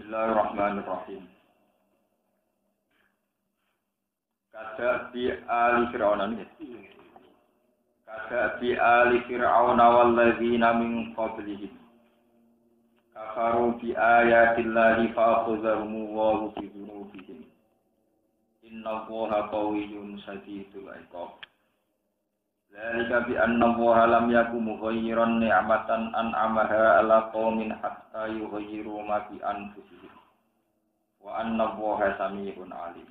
Bismillahirrahmanirrahim. Kada bi ali fir'auna Kada bi ali fir'auna walladzina min qablihim. Kafaru bi ayatillahi fa'akhadhahum Allahu bi dzunubihim. Innallaha qawiyyun shadidul 'iqab. Dzalika bi anna Allaha lam yakum mughayyiran ni'matan an'amaha 'ala qaumin hatta yughayyiru ma bi anfusihim. Wa anna Allaha samii'un 'aliim.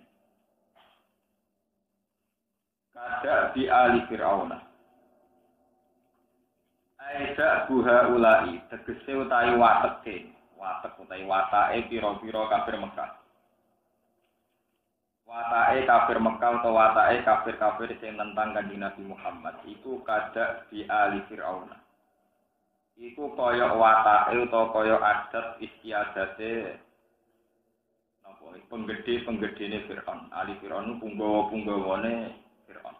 Kada bi ali fir'auna. Aida buha ulai tegese utawi watek utawi watake pira-pira kafir Mekah. Watake kafir Mekah utawa watake kafir-kafir sing nentang Kanjeng Nabi Muhammad iku kada bi ali fir'auna. Iku kaya watake utawa kaya adat istiadate napa penggede-penggedene Fir'aun. Ali Fir'aun punggawa-punggawane Fir'aun.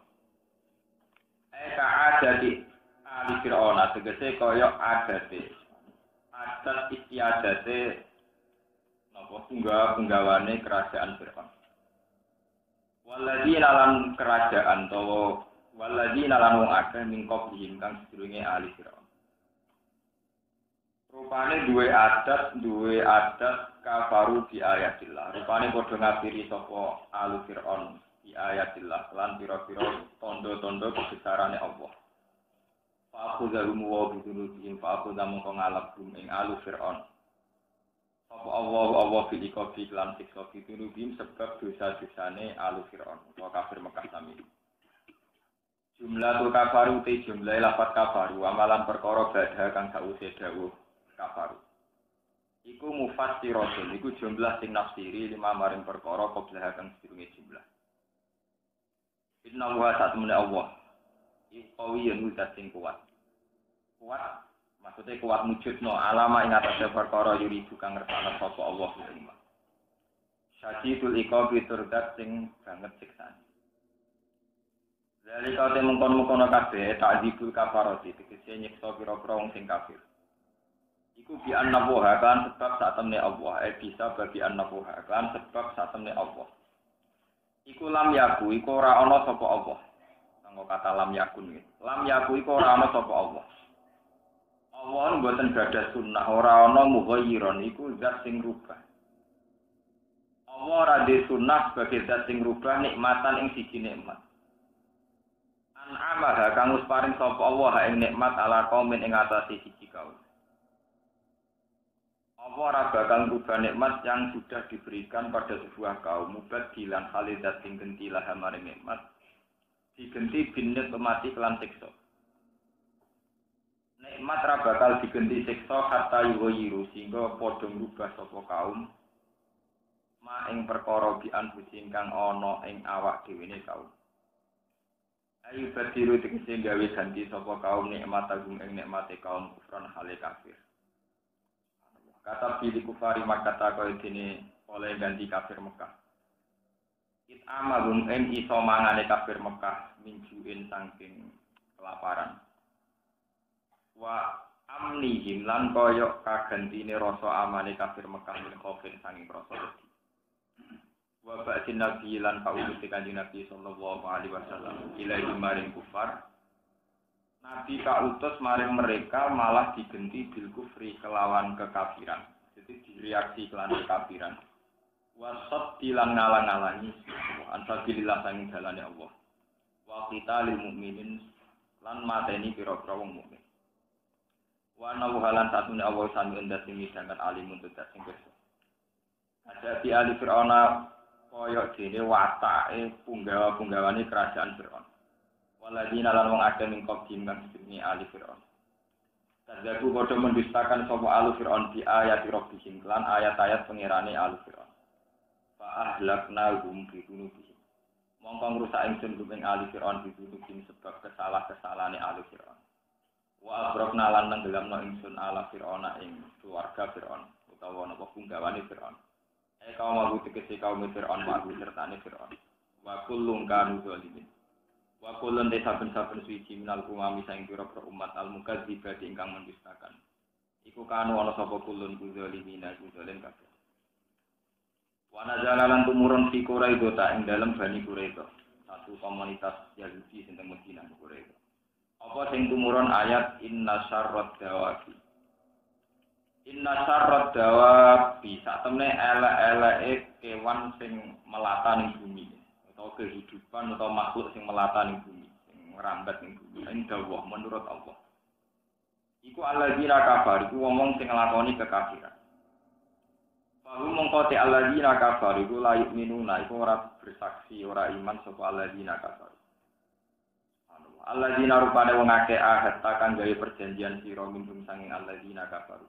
Eka adati ali Fir'aun tegese kaya adate. Adat istiadate napa punggawa-punggawane kerajaan Fir'aun. Waladina lan kerajaan tawa waladina lan wong akeh mingkop kang sedurunge ali Firaun. Rupane duwe adat kafaru bi ayatillah. Rupane padha ngafiri sapa ali Firaun bi ayatillah lan pira-pira tanda-tanda kebesarane Allah. Fa akhudhahum wa bi dzunubihim fa akhudhahum ngalap ing ali Firaun. Apa Allah filiko lan siksa fiturubim sebab dosa-dosane alu Fir'aun atau kafir Mekah sami. Jumlah tu kafaru te jumlah lafaz kafaru amalan perkara badha kang sause dawuh kafaru. Iku mufassiratun iku jumlah sing nafsiri lima maring perkara qablah kang sedurunge jumlah. Inna wa ta'ala Allah. Iku qawiyyun sing kuat. Kuat maksudnya kuat wujudno alama ing atase perkara yuri kang ngersakno sapa Allah Subhanahu. Syadidul iqab turdat sing banget siksane. Zalika te mengkon-mengkon kabeh ta'dzibul kafarati tegese nyiksa pira-pira wong sing kafir. Iku bi annabuha kan sebab sak temne Allah, bisa bagi annabuha kan sebab sak temne Allah. Iku lam yaku iku ora ana sapa Allah. Sanggo kata lam yakun iki. Lam yaku iku ora ana sapa Allah. Allah mboten gadah sunnah ora ana mughayyiron iku zat sing rubah. Allah ora di sunnah sebagai zat sing rubah nikmatan ing siji nikmat. An'amaha kang wis paring sapa Allah ing nikmat ala kaumin ing atase siji kaum. Allah ora bakal rubah nikmat yang sudah diberikan pada sebuah kaum mubadilan khalidat sing gentilah maring nikmat. Digenti binnet mati kelan siksa. Nikmat ra bakal digenti siksa hatta yughayyiru sehingga padha ngrubah sapa kaum ma ing perkara bian bucing kang ana ing awak dhewene kaum. Ayu badiru tegese gawe ganti sapa kaum nikmat agung ing nikmate kaum kufran hale kafir. Kata pilih kufari makata kaya dene oleh ganti kafir Mekah. It amalum ing iso mangane kafir Mekah minjuin saking kelaparan. Wa amnihim lan kaya kagantine rasa amane kafir Mekah min khaufin sanging rasa wedi. Wa ba'din nabi lan pautus Kanjeng Nabi sallallahu alaihi wasallam ilahi maring kufar. Nabi kautus maring mereka malah digenti bil kufri kelawan kekafiran. Jadi direaksi kelawan kekafiran. Wasat dilang ngalang-alangi ansabilillah sanging dalane Allah. Wa qitalil mukminin lan mateni pira-pira wong mukmin. Wa nawhalan satune Allah sami endas sing sangat alim untuk sing kersa. Ada di ali Fir'auna kaya dene watake punggawa-punggawane kerajaan Fir'aun. Waladina lan wong akeh ning kobdim kang jenenge ali Fir'aun. Kadhaku padha mendustakan sapa ali Fir'aun di ayat rabbihim lan ayat-ayat pangerane ali Fir'aun. Fa ahlaknahum bi dzunubihim. Mongko ngrusak ingsun ing ali Fir'aun bi dzunubihim sebab kesalahan-kesalahane ali Fir'aun. Wa abrokna lan nenggelamno ingsun ala Fir'auna ing keluarga Fir'aun utawa napa punggawane Fir'aun. Kaum Abu tegese kaum Fir'aun wa sertane Fir'aun. Wa kullun kanu zalimin. Wa kullun saben-saben suci minal umami saing pira-pira umat al-mukadzibati ingkang mendustakan. Iku kanu ana sapa kullun zalimina zalim kabeh. Wa nazalan tumurun fi Quraidah ta ing dalem Bani Quraidah. Satu komunitas Yahudi sing teng Madinah Quraidah. Apa sing tumurun ayat inna syarrad dawabi. Inna syarrad dawabi sak temne elek-eleke kewan sing melata ning bumi atau kehidupan atau makhluk sing melata ning bumi, sing merambat ning bumi. Ing dawuh menurut Allah. Iku alladzina kafar iku wong sing nglakoni kekafiran. Bahwa mengkoti alladzina kafar iku la yu'minuna iku ora bersaksi ora iman sapa alladzina kafar. Alladzina rupane wong akeh ahad takang gawe perjanjian sira minum sanging alladzina kafar.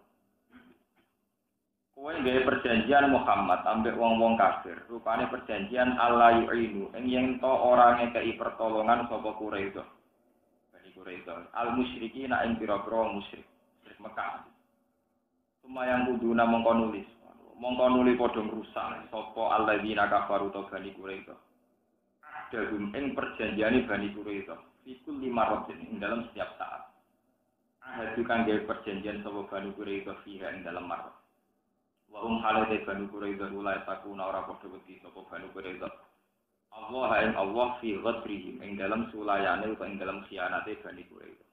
Kowe gawe perjanjian Muhammad ambek wong-wong kafir. Rupane perjanjian Allah yu'inu ing yen to ora ngekeki pertolongan sapa Quraidah. Bani Quraidah al musyrikin ing pira-pira musyrik Mekah. Sumayang kuduna mongko nulis padha ngrusak sapa alladzina kafaru ta Bani Quraidah. Dagum ing perjanjiane Bani Quraidah fikul 5 rotin ing dalam setiap saat. Ahadu kang gawe perjanjian sapa Bani Quraidah fiha ing dalam marot. Wa halate Bani Quraidah ulai takuna ora padha wedi sapa Bani Quraidah. Allah fi ghadrihim ing dalam sulayane utawa ing dalam khianate Bani Quraidah.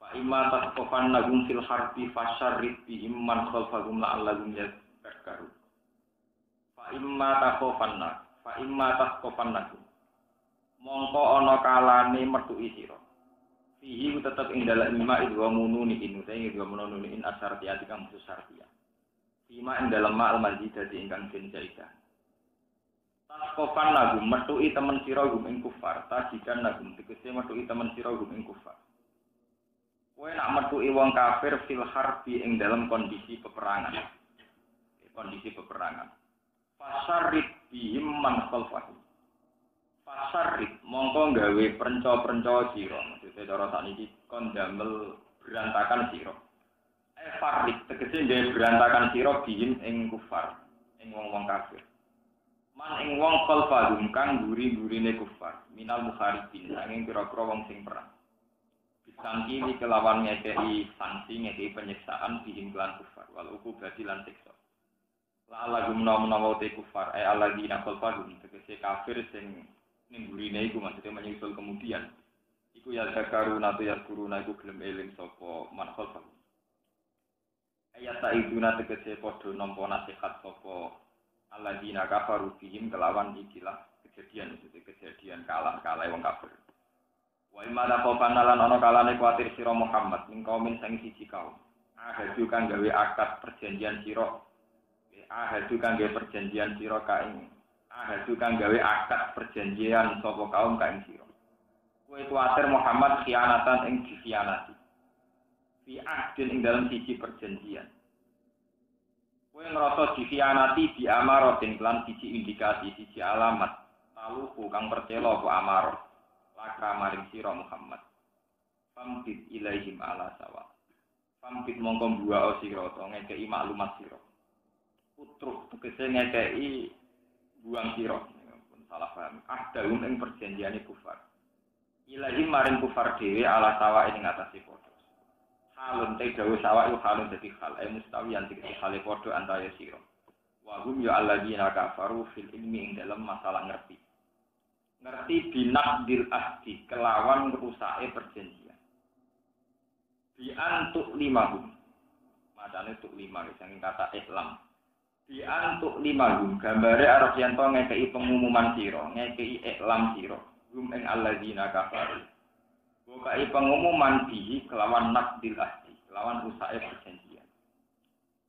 Fa imma tasqafan nagum fil harbi fasyarrid bihim man khalfahum la'allahum yadhakkarun. Fa imma tasqafan nagum mongko ana kalane metuki sira. Fihi tetep ing dalam ima idwa mununi ing idwa mununi in asartiyati kang susartiya. Ima ing dalam ma'al mazidati ingkang den jaidah. Tasqafan nagum metuki temen sira gum ing kufar, tajikan nagum tegese metuki temen sira gum ing kufar. Kowe nak metuki wong kafir fil harbi ing dalam kondisi peperangan. Fasarrid bihim man khalfahum. Fasarrid mongko gawe prenca-prenca sira. Maksudnya cara sakniki kon damel berantakan sira. Farid tegese gawe berantakan sira bihim ing kufar, ing wong-wong kafir. Man ing wong khalfahum kang guri-gurine kufar, minal mukharibin, angin pira-pira wong sing perang. Bisangki ini kelawan ngekei sanksi, ngekei penyiksaan bihim kelan kufar, wal ukubati lan siksa. La'ala gumna-menawa te kufar, alladzina khalfahum tegese kafir sing ning gurine iku maksudnya menyusul kemudian. Iku ya zakaruna tu yazkuruna iku gelem eling sapa man khalfahum. Ayat saiduna tegese padha nampa nasihat sapa alladzina kafaru bihim kelawan ikilah kejadian kalah wong kafir. Wa imana qofan lan ana kalane kuwatir sira Muhammad ning kaum sing siji kaum. Ahadu kang gawe akad perjanjian sira. Ahadu kang gawe perjanjian sira kaing. Ahadu kang gawe akad perjanjian sapa kaum kaing sira. Kowe kuwatir Muhammad khianatan ing dikhianati. Fi ahdin ing dalam siji perjanjian. Kowe ngrasa dikhianati di amarotin lan siji indikasi, siji alamat. Taluku kang percela apa amarot. Laka maring sira Muhammad. Famtid ilaihim ala sawa. Famtid mongko buah sira to ngekeki maklumat sira. Putruk tegese ngekeki buang sira. Pun salah paham. Daun ing perjanjiane kufar. Ilaihim maring kufar dhewe ala sawa ing ngatasi padha. Halun te dawuh sawa iku halun dadi hal mustawiyan tegese hale padha antara sira. Wa hum ya alladzina kafaru fil ilmi ing dalam masalah ngerti binakdil ahdi kelawan ngerusake perjanjian. Bi antuk limahum. Madane tuk lima saking kata Islam. Bi antuk limahum gambare arep yen to ngekeki pengumuman sira, ngekeki iklam sira. Hum ing alladzina kafaru. Bukai pengumuman bihi kelawan nakdil ahdi, kelawan rusake perjanjian.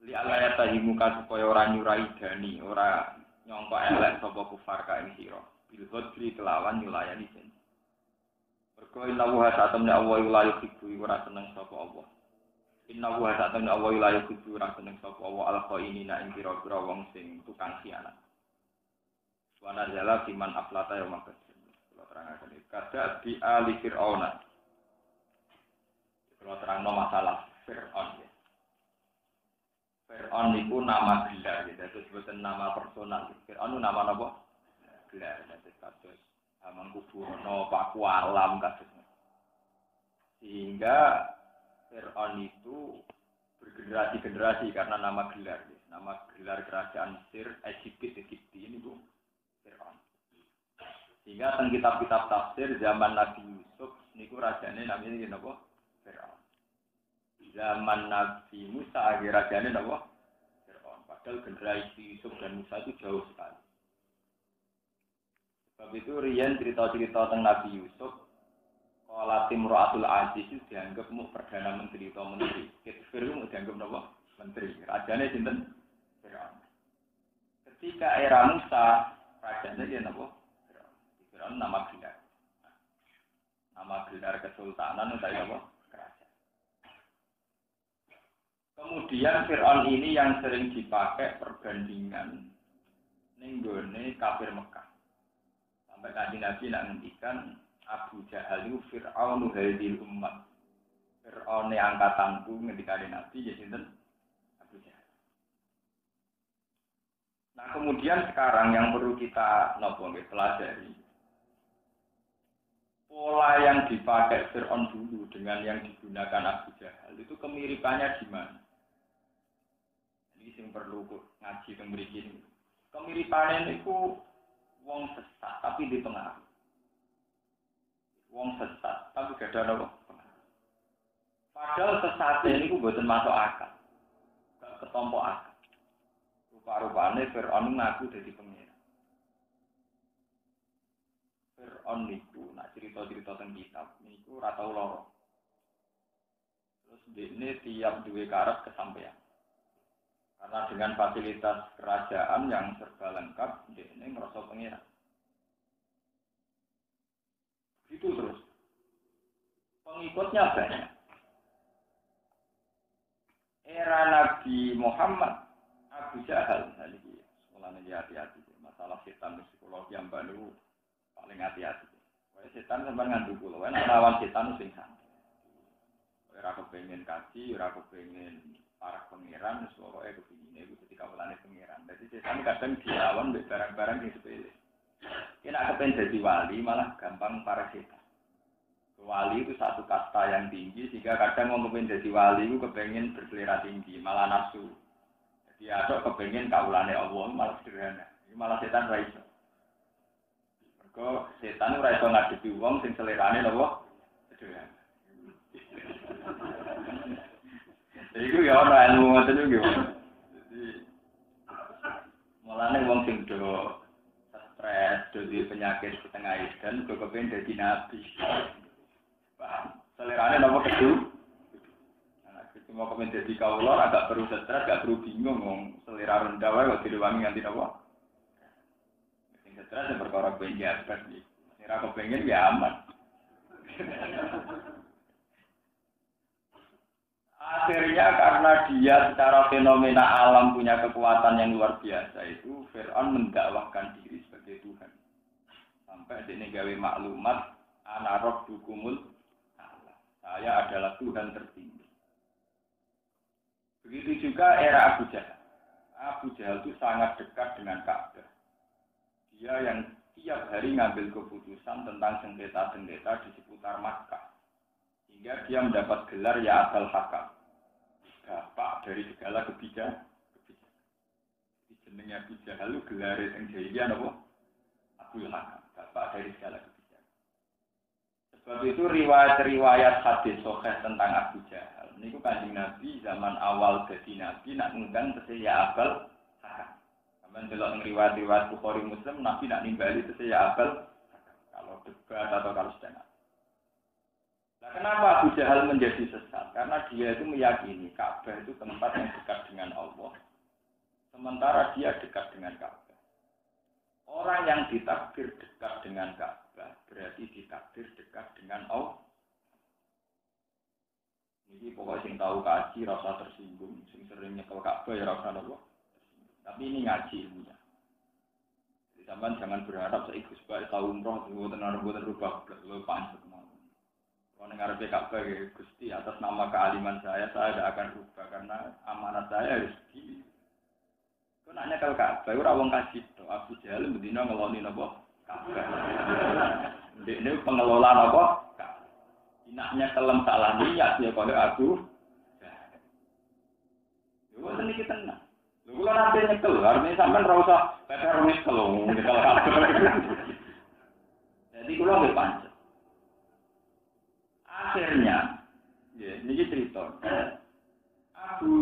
Li Allah tahimu supaya ora nyurai dani, ora nyongko elek sapa kufar ka ing sira. Bilhodri kelawan nyulayani janji. Mergo innahu hasatamna Allah la yuhibbu ora seneng sapa Allah. Innahu hasatamna Allah la yuhibbu ora seneng sapa Allah al-qainina ing pira-pira wong sing tukang khianat. Wa nazala biman aflata ya maka. Kalau terangaken kada bi ali fir'auna. Kalau terangno masalah Fir'aun ya. Fir'aun itu nama gelar ya, itu sebutan nama personal. Fir'aun itu nama apa? Gelar, itu kasus Hamengkubuwono, Paku Alam kasusnya. Sehingga Fir'aun itu bergenerasi-generasi karena nama gelar. Nama gelar kerajaan Mesir, Egypti ini Bu Fir'aun. Sehingga teng kitab-kitab tafsir zaman Nabi Yusuf niku rajane namanya napa? Fir'aun. Zaman Nabi Musa akhir rajane napa? Fir'aun. Padahal generasi Yusuf dan Musa itu jauh sekali. Sebab itu riyen cerita-cerita tentang Nabi Yusuf, kalau Timro'atul Aziz itu dianggap mau perdana menteri atau menteri. Kitfir itu dianggap apa? Menteri. Rajanya sinten? Fir'aun. Ketika era Musa, rajanya dia apa? Fir'aun nama gelar. Nama gelar kesultanan itu apa? Kerajaan. Kemudian Fir'aun ini yang sering dipakai perbandingan nenggone kafir Mekah. Sampai Kanjeng Nabi nak ngendikan Abu Jahal itu Fir'aunu hadhil ummah. Fir'aun angkatanku ngendikane Nabi ya sinten? Abu Jahal. Nah, kemudian sekarang yang perlu kita pelajari pola yang dipakai Fir'aun dulu dengan yang digunakan Abu Jahal itu kemiripannya di mana? Ini yang perlu ngaji teng mriki. Kemiripannya itu wong sesat tapi dipengaruhi. Wong sesat tapi gak ada apa. Padahal sesat ini ku mboten masuk akal. Gak ketompo akal. Rupa-rupane Fir'aun ngaku dadi pengira. Fir'aun niku nak cerita-cerita teng kitab niku ora tau lara. Terus dene tiap duwe karep kesampaian. Karena dengan fasilitas kerajaan yang serba lengkap, dene ngrasa pengira. Itu terus. Pengikutnya banyak. Era Nabi Muhammad, Abu Jahal, ini sekolahnya hati-hati. Masalah setan psikologi yang baru paling hati-hati. Setan sampai ngantuk pulau. Lawan setan sing santai. Ora kepengin kaji, ora kepengin para pangeran, pokoknya kepingin itu ketika pelane pangeran. Jadi setan kadang dilawan barang-barang yang sepele. Kena kepengen jadi wali malah gampang para setan. Wali itu satu kasta yang tinggi sehingga kadang mau kepengen jadi wali itu kepengen berselera tinggi malah nafsu. Jadi ada kepengen kaulane Allah malah sederhana. Ini malah setan ra iso. Mergo setan ora iso ngadepi wong sing selerane napa sederhana. Iku ya ora ilmu ngoten iki. Jadi mulane wong sing do stres, do penyakit setengah edan kok kepen dadi nabi. Paham? Selerane napa kedu? Nah, cuma kepen dadi kaula agak perlu stres, agak perlu bingung wong selera rendah wae kok direwangi nganti napa. Sing stres yang perkara ben jabat iki. Sing ra kepengin ya aman. Akhirnya karena dia secara fenomena alam punya kekuatan yang luar biasa itu Fir'aun mendakwahkan diri sebagai Tuhan. Sampai dia gawe maklumat ana rabbukumul a'la. Saya adalah Tuhan tertinggi. Begitu juga era Abu Jahal. Abu Jahal itu sangat dekat dengan Ka'bah. Dia yang tiap hari ngambil keputusan tentang sengketa-sengketa di seputar Makkah. Hingga dia mendapat gelar ya Abul Hakam. Bapak dari segala kebijakan. Jenenge Abu Jahal lu gelar sing jahiliyah napa? Abul Hakam, bapak dari segala kebijakan. Sebab itu riwayat-riwayat hadis sahih tentang Abu Jahal niku Kanjeng Nabi zaman awal dadi nabi nak ngundang tesih ya Abul Hakam. Sampeyan delok ing riwayat-riwayat Bukhari Muslim Nabi nak nimbali tesih ya Abul Hakam. Kalau debat atau kalau sedang. Nah, kenapa Abu Jahal menjadi sesat? Karena dia itu meyakini Ka'bah itu tempat yang dekat dengan Allah. Sementara dia dekat dengan Ka'bah. Orang yang ditakdir dekat dengan Ka'bah berarti ditakdir dekat dengan Allah. Ini pokoknya yang tahu kaji rasa tersinggung, yang sering nyekel Ka'bah ya rasa Allah. Tapi ini ngaji ilmunya. Jadi jangan berharap saya ikut sebagai tahu umroh, buatan rubah, belum panjang. Kalau dengar Ka'bah ya Gusti atas nama kealiman saya tidak akan rubah karena amanat saya harus begini. Kau nanya kalau Ka'bah, orang kasih to Abu Jahal bedino ngeloni napa Ka'bah. Ini pengelola napa? Inaknya kelem salah niat ya kalau Abu Jahal. Boten iki tenan. Lho kula nanti nyekel, artinya sampean ora usah peper nyekel, nyekel kabeh. Jadi kula nggih pancet. Akhirnya, ya, ini cerita. Abu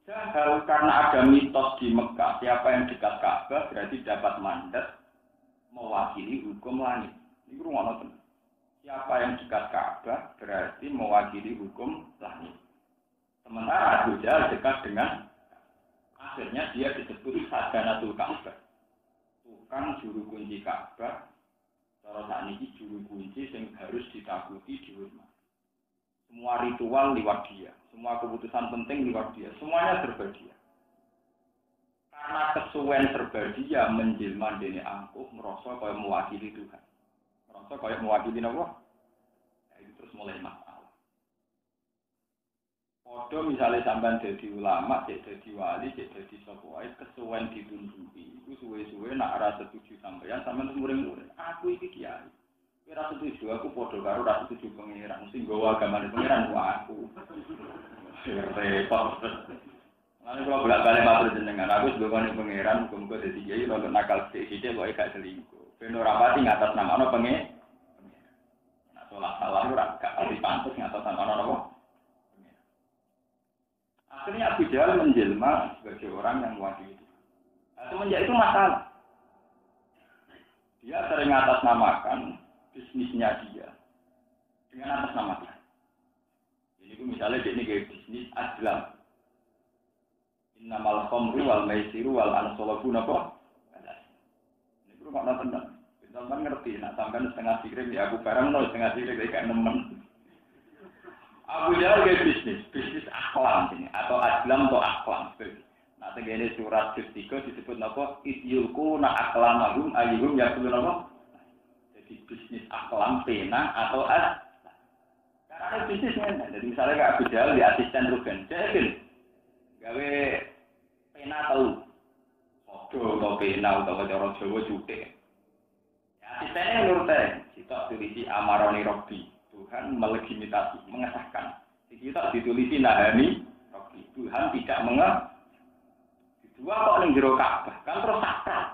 Jahal karena ada mitos di Mekah, siapa yang dekat Ka'bah berarti dapat mandat mewakili hukum langit. Ini rumah nonton. Siapa yang dekat Ka'bah berarti mewakili hukum langit. Sementara Abu Jahal dekat dengan, akhirnya dia disebut Khazanatul Ka'bah, tukang juru kunci Ka'bah. Cara saat ini juru kunci yang harus ditakuti dihormati. Semua ritual lewat dia, semua keputusan penting lewat dia, semuanya serba dia. Karena kesuwen serba dia menjelma dene angkuh, merasa kaya mewakili Tuhan. Merasa kaya mewakili Allah. Nah, itu terus mulai masalah. Podo misalnya sampean jadi ulama, jadi wali, jadi sapa wae kesuwen ditunjuki. Iku suwe-suwe nak ora setuju sampeyan sampean muring-muring. Aku iki kiai. Ora setuju aku podo karo ora setuju pangeran. Sing nggawa agamane pangeran ku aku. Repot. Lan kula bolak-balik matur jenengan. Aku sebabane pangeran muga-muga dadi kiai ora nakal sithik-sithik wae gak selingkuh. Ben ora pati ngatas namane pangeran. Nah, salah ora gak pati pantes ngatas namane apa? Akhirnya Abu Jahal menjelma sebagai orang yang mewakili itu. Nah, semenjak itu masalah. Dia sering atasnamakan bisnisnya dia dengan atasnamakan. Jadi misalnya dia ini kayak bisnis Azlam. Innamal khamru wal maisiru wal ansolabu napa? Ini perlu makna tenang. Sampai ngerti, nak sampai setengah sirik ya aku barang no setengah sirik kayak nemen. Abu Jahal kayak bisnis akhlam ini atau azlam atau akhlam. Nah, tegene surat 3 disebut napa? Isyulku na akhlamahum ayyuhum yaqulu napa? Jadi bisnis akhlam pena atau az. Karena bisnisnya, jadi misalnya kayak Abu Jahal di asisten Ruben, jadi gawe pena tahu, foto atau pena atau cara Jawa jutek. Asistennya nurte, kita tulisi amaroni Robbi. Tuhan melegitimasi, mengesahkan. Kita ditulisi nahani, Tuhan tidak mengesahkan. Dua kok ning jero Ka'bah, kan terus sakral.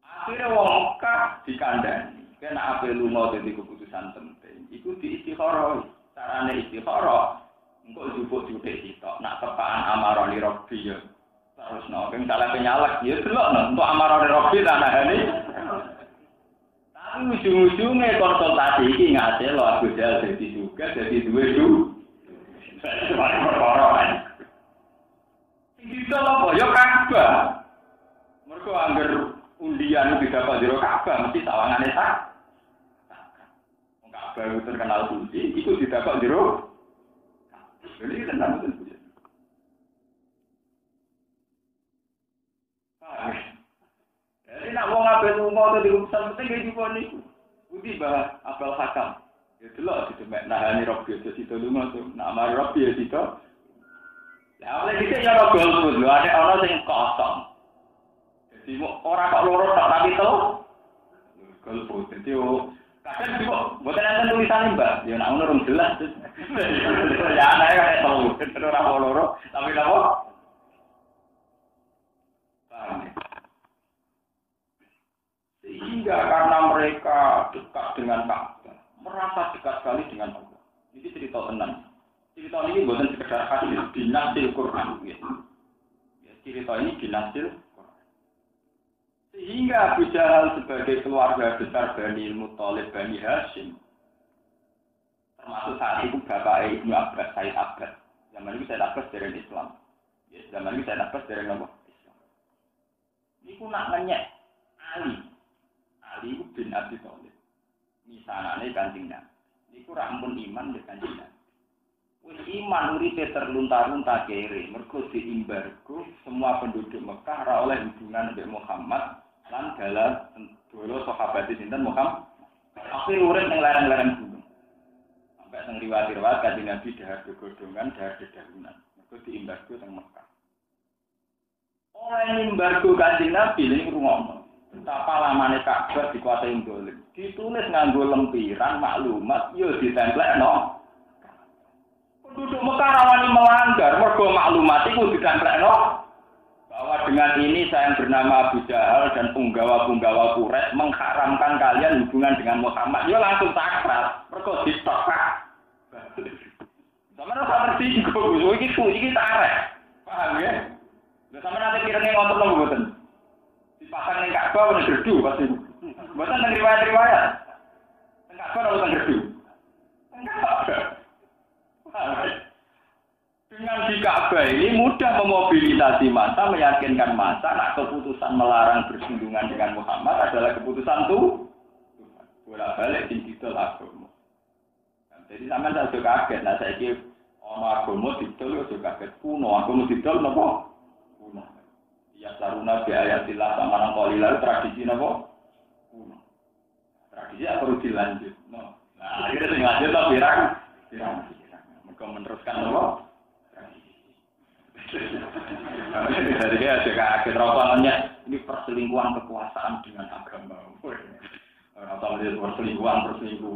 Akhirnya wong Mekah dikandani. Kena ape lunga dadi keputusan penting. Iku diistikharah. Carane istikharah engko jupuk jutek sitok. Nak tepaan amaroni Robbi ya. Terus nek salah penyalek ya delok untuk amaroni Robbi tanahani. Tapi ujung-ujungnya konsultasi ini ngasih lo Abu Jahal jadi juga jadi dua du. Semuanya perkara kan. Itu loh boyo Ka'bah. Mereka anggar undian tidak pada jero Ka'bah mesti sawangannya tak. Ka'bah itu terkenal suci, itu tidak pada jero. Jadi tenang betul. Jadi nak wong ape lunga to di urusan penting iki juga niku. Budi bah apel hakam. Ya delok didemek nahani Robbi aja sida lunga to. Nak mari Robbi ya sida. Lah oleh iki ya ora golput lho, ada ana sing kosong. Jadi ora kok loro tak tapi to. Golput. Jadi kadang kok mboten enten tulisane, Mbak. Ya nak ngono rung jelas. Ya ana kaya to. Ora loro tapi napa? Sehingga karena mereka dekat dengan Ka'bah, merasa dekat sekali dengan Allah. Ini cerita tenang. Cerita ini bukan sekedar hasil binasil Quran. Ya, cerita ini binasil Quran. Sehingga Abu Jahal sebagai keluarga besar Bani Muthalib, Bani Hashim, termasuk saat itu bapak Ibnu Abbas, Said Abbas. Zaman itu Said Abbas dari Islam. Ya, zaman itu Said Abbas dari Islam. Ini aku nak nanya Ali bin Abi Thalib. Misalnya Kanjeng Nabi. Niku ra ampun iman dek Kanjeng Nabi. Wis iman uripe terlunta-lunta kere, mergo diimbargo semua penduduk Mekah ora oleh hubungan mbek Muhammad lan dalam dulu sahabat sinten Muhammad. Akhir urip ning lereng-lereng gunung. Sampai teng riwayat-riwayat Kanjeng Nabi dahar godhongan, dahar dedahunan. Mergo diimbargo teng Mekah. Oleh embargo Kanjeng Nabi ning rungokno. Betapa lamane Ka'bah dikuasai dolim. Ditulis nganggo lempiran maklumat yo ditemplekno. Penduduk Mekah rawani melanggar, mergo maklumat iku ditemplekno bahwa dengan ini saya yang bernama Abu Jahal dan punggawa-punggawa Quraisy mengharamkan kalian hubungan dengan Muhammad. Dia langsung sakral, mergo ditokak. Sama rasa tersinggung, iki tareh. Paham ya? Lha sampe nanti pirenge ngotot lho mboten. Dipasang ning Ka'bah wis gerdu pasti. Mboten teng riwayat-riwayat. Teng Ka'bah ora teng gerdu. Dengan di Ka'bah ini mudah memobilisasi massa, meyakinkan massa, nak keputusan melarang bersinggungan dengan Muhammad adalah keputusan tuh bolak-balik di didol agama. Jadi sampean tak kaget, nah saiki ana agama didol yo kaget kuno, agama didol napa? Kuno. Ya saruna bi ayatillah samarang qalilal tradisi napa? Kuno. Tradisi perlu dilanjut. Nah, akhirnya sing lanjut ta pirang? Mereka meneruskan napa? Jadi dia juga kaget rokokannya ini perselingkuhan kekuasaan dengan agama. Orang tahu dia perselingkuhan itu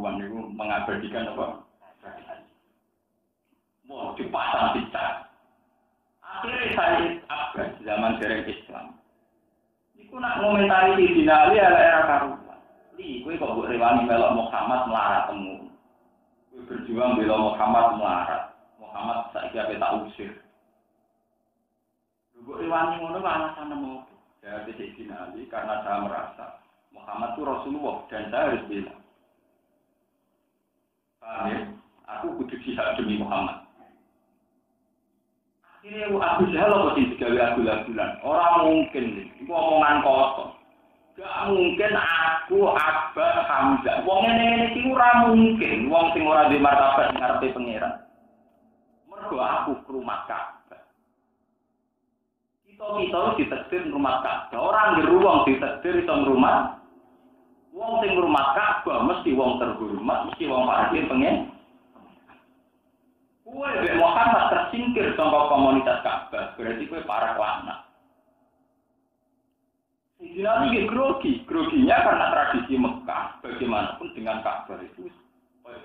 mengabadikan apa? Mau dipasang picah. Akhirnya saya Abbas zaman dereng Islam. Iku nak ngomentari di dinali ala era karuan. Li, kowe kok mbok rewangi melok Muhammad melarat temu. Kowe berjuang bela Muhammad melarat. Muhammad saiki ape tak usir. Mbok rewangi ngono alasan nemu. Ya di dinali karena saya merasa Muhammad itu Rasulullah dan saya harus bilang. Paham ya? Aku kudu jihad demi Muhammad. Akhirnya Abu Jahal apa sih digawe agulan-agulan? Orang mungkin, itu omongan kosong. Gak mungkin aku, Abbas, Hamzah. Wong ngene-ngene iki ora mungkin. Wong sing ora duwe martabat ngarepe pangeran. Mergo aku ke rumah Ka'bah. Kita ditakdir rumah Ka'bah. Orang di ruang ditakdir itu rumah. Wong sing rumah Ka'bah mesti wong terhormat, mesti wong parkir pengen. Kowe nek Muhammad tersingkir saka komunitas Ka'bah, berarti kowe para kelana. Ini iki groginya karena tradisi Mekah bagaimanapun dengan Ka'bah itu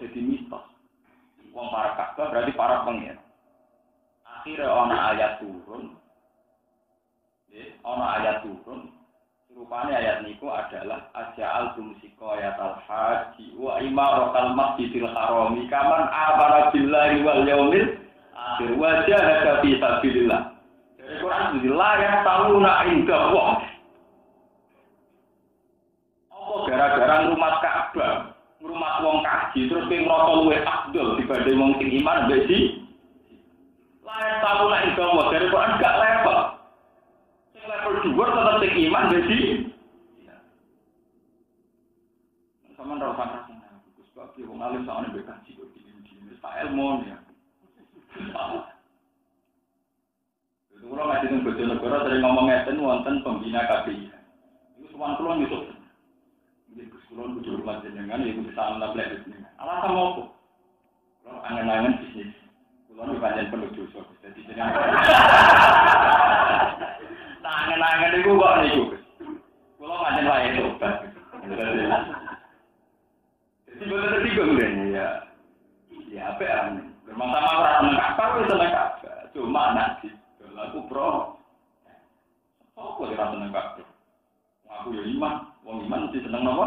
jadi mitos. Wong para Ka'bah berarti para pengen. Akhirnya ayat turun. Rupanya ayat niku adalah aja'al tumsikoyatal haji wa imaratal masjidil harami kaman amara billahi wal yaumil akhir wa jahada fi sabilillah. Dari Quran la yasaluna indallah. Apa gara-gara rumah Ka'bah, rumah wong kaji terus ping ngrasa luwih afdol dibanding wong sing iman mbek di la yasaluna indallah. Dari Quran gak level. Level 2 tetap sing iman jadi sama rasa rasanya Gus Pak wong alim sakjane mbek kaji kok iki tak ilmu ya. Itu kalau ngaji teng Bojonegoro sering ngomong ngeten wonten pembina KPI. Itu sowan kula nyusul. Nggih Gus kula kudu hormat jenengan iku bisa nablet jenengan. Alasan opo? Kula angen-angen bisnis. Kula niku pancen perlu dosa dadi jenengan. Tangan-tangan itu kok niku. Kula ngajen wae tobat. Jadi betul tersinggung deh ya. Ya apa ya? Bermasa-masa orang mengkakak itu mengkakak. Cuma nanti aku pro. Aku tidak seneng kakak. Aku ya iman. Wong iman mesti seneng apa?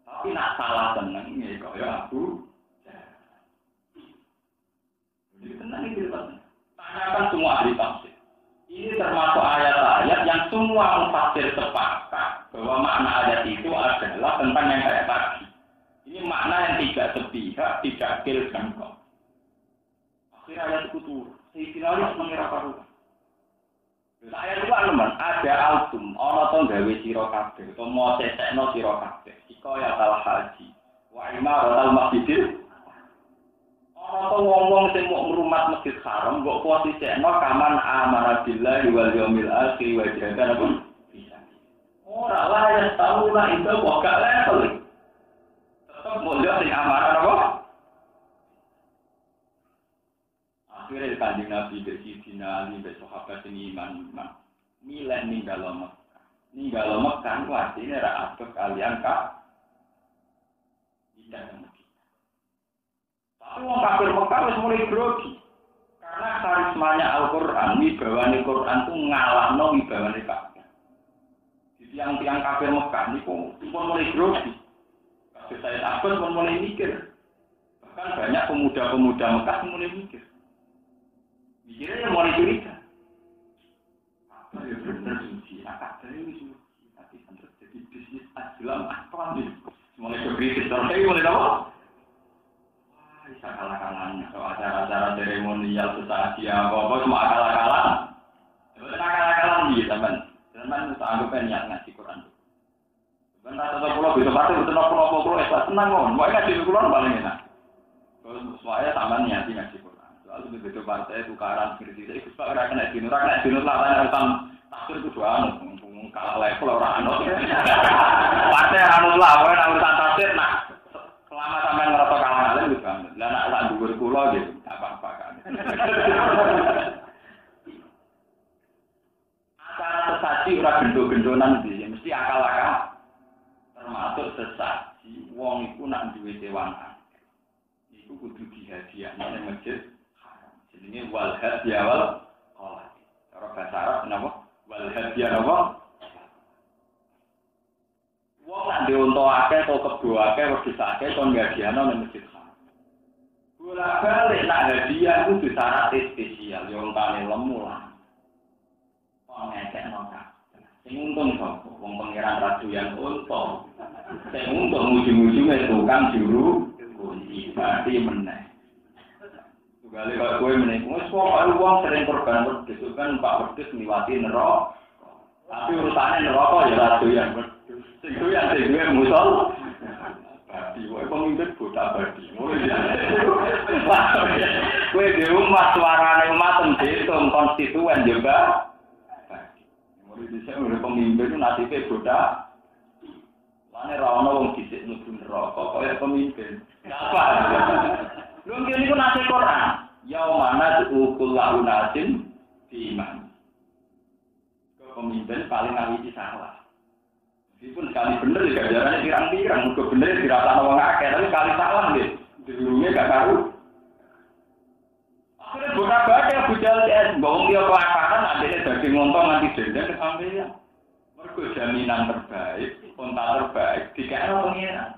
Tapi nak salah seneng ya kaya aku. Jadi tenang itu kan. Tanyakan semua ahli tafsir. Ini termasuk ayat-ayat yang semua mufassir sepakat bahwa makna ayat itu adalah tentang yang kayak tadi. Ini makna yang tidak sepihak, tidak kil dan kok. Akhir ayat itu turun. Seidinalis mengira paruh. Ayat itu teman ada altum, ana to gawe sira kabeh, to mo sesekno sira kabeh. Iko ya tal haji. Wa imaratal masjidil. Ana wong-wong sing mau ngrumat Masjid Haram kok posisekno kaman amana billahi wal yaumil akhir wa jahada apa bisa. Ora lah ya tahu lah itu kok gak level. Tetep mulya sing amanah apa? Akhirnya Kanjeng Nabi Sidina Ali mbek sahabat sing iman milih ninggalo Mekah. Ninggalo Mekah ku artine ra abot kalian Kak. Tidak Tapi wong kafir Mekah wis mulai grogi. Karena karismanya Al-Qur'an, wibawane Quran itu ngalahno wibawane Ka'bah. Di tiang-tiang kafir Mekah niku pun mulai grogi. Kabeh saya takut pun mulai mikir. Bahkan banyak pemuda-pemuda Mekah yang mulai mikir. Mikirnya mulai curiga. Apa ya benar suci? Akad ini suci. Tapi kan terjadi bisnis Islam apa nih? Mulai berbisnis terus mulai apa? Bisa kalah-kalahan, so acara-acara seremonial sesaji apa-apa cuma kalah-kalahan. Sebetulnya kalah-kalahan dia teman kita anggapnya niat ngaji Quran. Sebenarnya tetap pulau bisa pasti betul pulau esok senang kon, mau ngaji Quran paling enak. Terus semuanya sama niat ngaji Quran. Soalnya begitu partai tukaran seperti itu, ikut pak kena dinur lah tanya tentang tafsir itu dua kalah level orang anut. Partai anu lah, orang urusan tafsir nah. Selama sampai ngerasa kalah alim juga, lah nak tak dhuwur kula gitu, apa-apa kan. Acara sesaji ora gendo-gendonan iki, mesti akal-akal. Termasuk sesaji, wong iku nak duwe dewangan. Iku kudu dihadiahno nang masjid haram. Jenenge wal hadiah wal qalati. Cara bahasa Arab napa? Wal hadiah napa? Wong nak diuntuk akeh atau kebo akeh wedhus akeh kon hadiahno nang masjid haram. Bolak-balik nak hadiah itu syarat spesial, yo untane lemu lah. Wong ngekekno tak. Sing untung sapa? Wong pangeran ratu yang untung. Sing untung ujung-ujunge tukang juru kunci berarti meneh. Tugale kok kowe meneh. Wes wong sering korban wedhus kan Pak wedhus niwati neraka. Tapi urusane neraka ya ratu yang itu yang saya musol, badi, wah pemimpin buta badi, kue di rumah suarane umat menghitung konstituen juga, mulai di sini mulai pemimpin itu nasibnya buta, mana rawon wong disik nubun rokok, kau ya pemimpin, apa? Lu ini pun nasib Quran, yau mana diukul lahu nasim diiman, pemimpin paling ahli salah. Meskipun sekali bener ya jalannya pirang-pirang, muga bener dirasakno wong akeh, tapi sekali salah nggih. Dirunge gak karu. Akhire buka bae bujal es, wong dia kelaparan adene daging ngontong nganti dendeng kesampeyan. Mergo jaminan terbaik, unta terbaik dikene pengiran.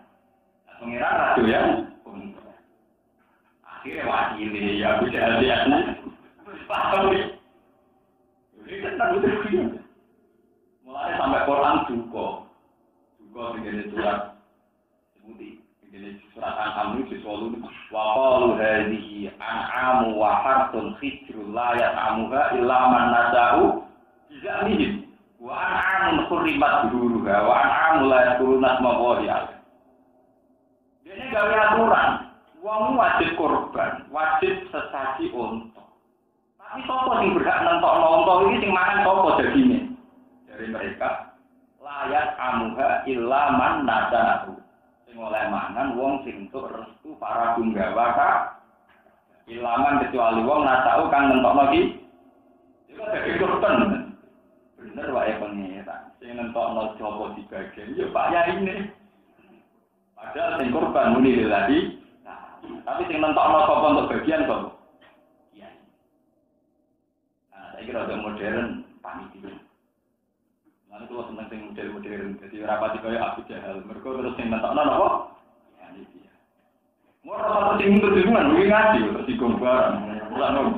Pengiran ra doyan. Akhire wakile ya bujal es. Paham iki. Iki tenan itu. Mulai sampai Quran duka. Duka begini surat sebuti. Begini surat An-Am itu selalu wa qalu hadhihi an'amu wa harthun khijrul la ya'amuha illa man nasa'u bizamihim wa an'amun hurrimat duruha wa an'amu la yakuruna asmallahi alaihi. Dene gawe aturan, wong wajib korban, wajib sesaji unta. Tapi sapa sing berhak nentokno unta iki sing mangan sapa dagine? Dari mereka layak amuha illa man nasa'u. Sing oleh mangan wong sing entuk restu para punggawa ka ilaman kecuali wong nasa'u kang nentokno iki. Iku dadi korban. Bener wae pengira. Sing nentokno jopo dibagian ya Pak Yai ini. Padahal sing korban muni lagi. Tapi sing nentokno sapa untuk bagian sapa? Kiai. Nah, saiki rada modern panitia. Lalu kalau senang sing model-model, jadi rapati kaya Abu Jahal, mereka terus sing mentokno napa? Ya ini dia. Mau apa sing untuk hubungan, mungkin ngaji, terus digombaran, ulang dong.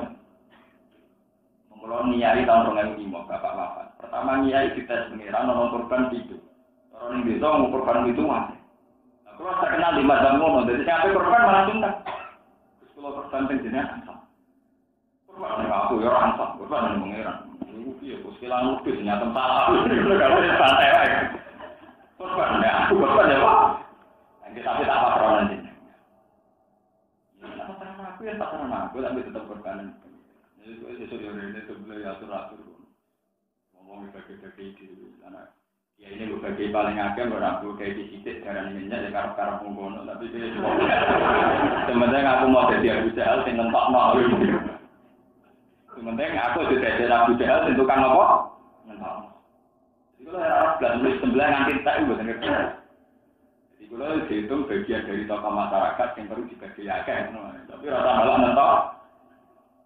Mengelola niai tahun 2005, bapak wafat. Pertama niai dites pengiran, nonton korban itu. Orang yang bisa mau korban itu mati. Nah, kalau terkenal di Madam Mono, jadi sampai korban malah sunat. Terus kalau korban penjenengan ansam. Korban yang aku ya ansam, korban yang pengiran. Iya, puskilan lupis nyata salah. Kalau santai aja. Korban ya, aku korban ya Pak. Tapi tak apa-apa nanti. Ya, aku ya tak pernah aku, tapi tetap korban. Jadi sesuatu ini sebenarnya atur-atur. Ngomong bagi-bagi di sana. Ya ini bagi paling agak beraku kayak di situ darah minyak ya karep-karep mengkono. Tapi sebenarnya aku mau jadi Abu Jahal sing nentokno. Sementing aku sudah jadi Abu Jahal tentukan apa? Nentokno. Jadi kalau Arab dan nulis sebelah nganti tak ibu ngerti. Jadi Iku lho dihitung bagian dari tokoh masyarakat yang perlu dibagi akeh. Tapi rasa malah mentok.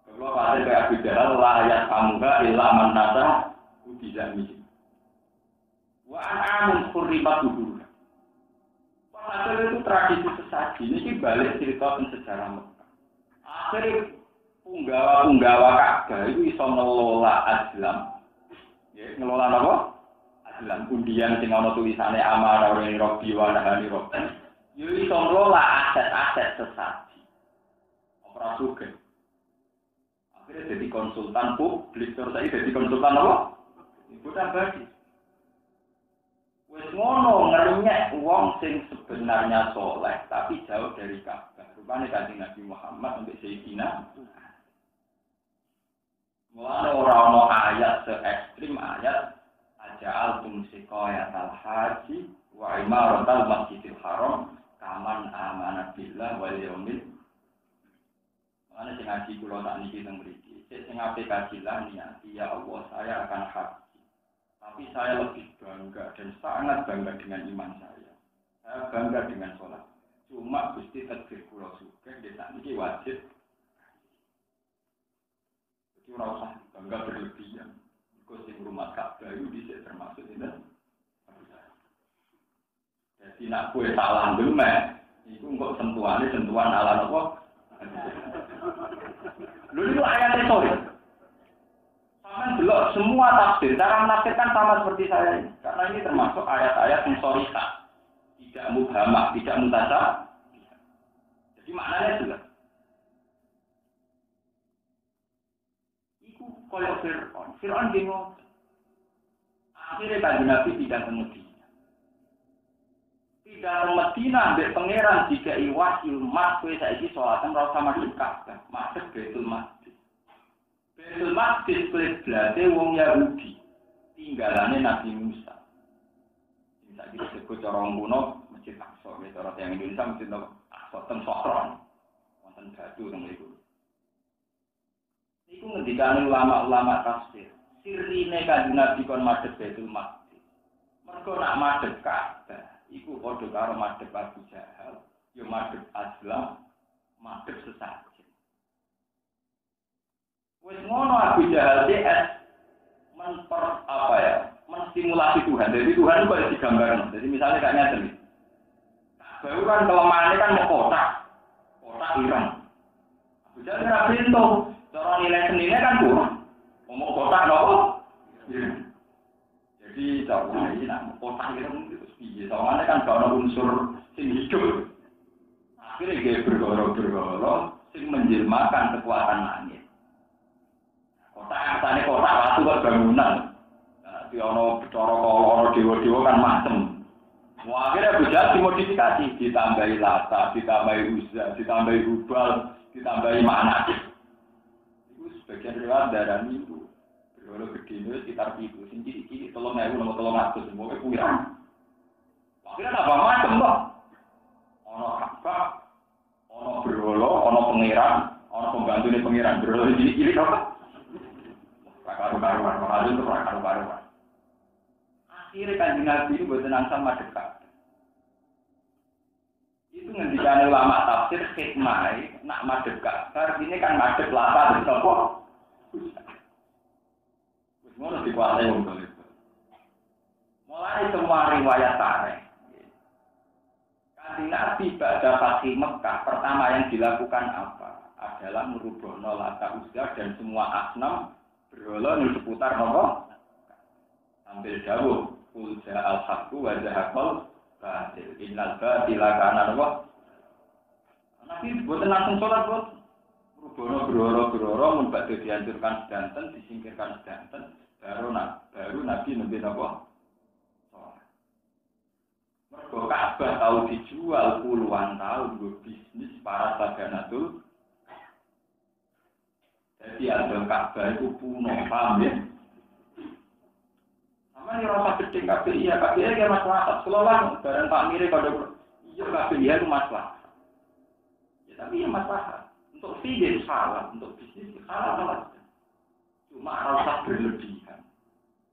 Kalau pada kayak Abu Jahal layak kamuha illa man nasa ubizami. Wa amun khuribat dulu. Padahal itu tradisi sesaji. Ini balik cerita tentang sejarah Mekah. Akhirnya punggawa Ka'bah itu iso ngelola Islam. Ya, ngelola apa? Islam undian sing ana tulisane amanah ora robi wa nahani robi. Yo iso ngelola aset-aset sesaji. Ora sugih. Akhirnya jadi konsultan publik, terus saya jadi konsultan apa? Ibu abadi. Wes ngono ngerinyek wong sing sebenarnya soleh tapi jauh dari Ka'bah. Rupane Kanjeng Nabi Muhammad sampai Sayyidina. Mulane ora ono ayat se ekstrim ayat aja'al tumsikoyatal haji wa imaratal masjidil haram kaman amana billah wal yaumil. Ana sing ngaji kula tak niki teng mriki. Sing ape kajilan niati ya Allah saya akan haji. Tapi saya lebih bangga dan sangat bangga dengan iman saya. Saya bangga dengan sholat. Cuma Gusti takdir kula sugih desa niki wajib. Jadi ora usah bangga berlebihan. Kok sing rumah Ka'bah itu bisa termasuk ini. Jadi nak kue salah demek, itu kok sentuhan ala apa? Lalu itu ayatnya sorry. Sama belok semua tafsir, cara menafsirkan sama seperti saya ini. Karena ini termasuk ayat-ayat yang sorika, tidak mubhamah, tidak mutasab. Jadi maknanya jelas. Iku koyok Fir'aun bingung. Akhirnya Kanjeng Nabi tidak ke Medina. Tidak ke Medina, ambek pangeran jika iwas ilmat, kue saiki sholatan rasa masuk Ka'bah, masuk Baitul Maqdis. Baitul Maqdis kue belate wong Yahudi, tinggalannya Nabi Musa. Ini saiki disebut cara kuno Masjid Aqsa, cara yang Indonesia Masjid Aqsa ten Sokron, wonten batu teng mriku. Iku ngendikane ulama-ulama tafsir. Sirine Kanjeng Nabi kon madhep Baitul Maqdis. Mergo nak madhep Ka'bah iku padha karo madhep Abu Jahal, yo madhep Aslam, madhep sesajen. Wis ngono Abu Jahal menstimulasi Tuhan. Jadi Tuhan itu kayak digambarkan. Jadi misalnya kayak ngeten iki. Baru kan kelemahannya kan mau kotak ireng. Abu Jahal ora pintu, cara nilai seninya kan kurang. Mau kotak nopo? Jadi cara ini nak kotak ireng itu piye? Soalnya kan gak ada unsur sing hidup. Akhirnya dia bergoro-goro sing menjelmakan kekuatan langit. Kotak asane kotak watu kok bangunan. Di ono bicara kalau dewa-dewa kan macem. Wah, akhirnya bisa dimodifikasi, ditambahi Lata, ditambahi Uzza, ditambahi Hubal, ditambahi Manat. Itu sebagian riwayat darah minggu. Berwala gede itu sekitar itu. Sing cilik-cilik 3.000 nomor 300 semuanya kurang. Akhirnya nambah macem kok. Ono Ka'bah, ono berwala, ono pangeran, ono pembantunya pangeran. Berwala cilik-cilik apa? Karu-karuan, mengalir itu karu-karuan. Akhirnya Kanjeng Nabi itu buat nang sama dekat. Itu ngendikane ulama tafsir hikmah, nak madhep Ka'bah, ini kan madhep Lata dan sapa? Wis ngono dikuasai wong itu. Mulai semua riwayat tarikh. Kanjeng Nabi pada Fathu Mekah pertama yang dilakukan apa? Adalah merubahno Lata Uzza dan semua asnam berhala di seputar nopo? Sambil jauh. Qul ja'al haqqu wa zahaqal batil. Innal batila kana apa? Nabi boten langsung salat bot. Beroro mun badhe dihancurkan sedanten, disingkirkan sedanten, baru Nabi nembe napa? Salat. Mergo Ka'bah tau dijual puluhan tahun nggo bisnis para saganatul. Jadi ada Ka'bah itu puno, paham ya? Sama ini rasa gede KPI ya masalah. Selolah barang Pak Miri kalau iya KPI itu masalah. Ya tapi ya masalah. Untuk fee salah, untuk bisnis salah. Cuma rasa berlebihan.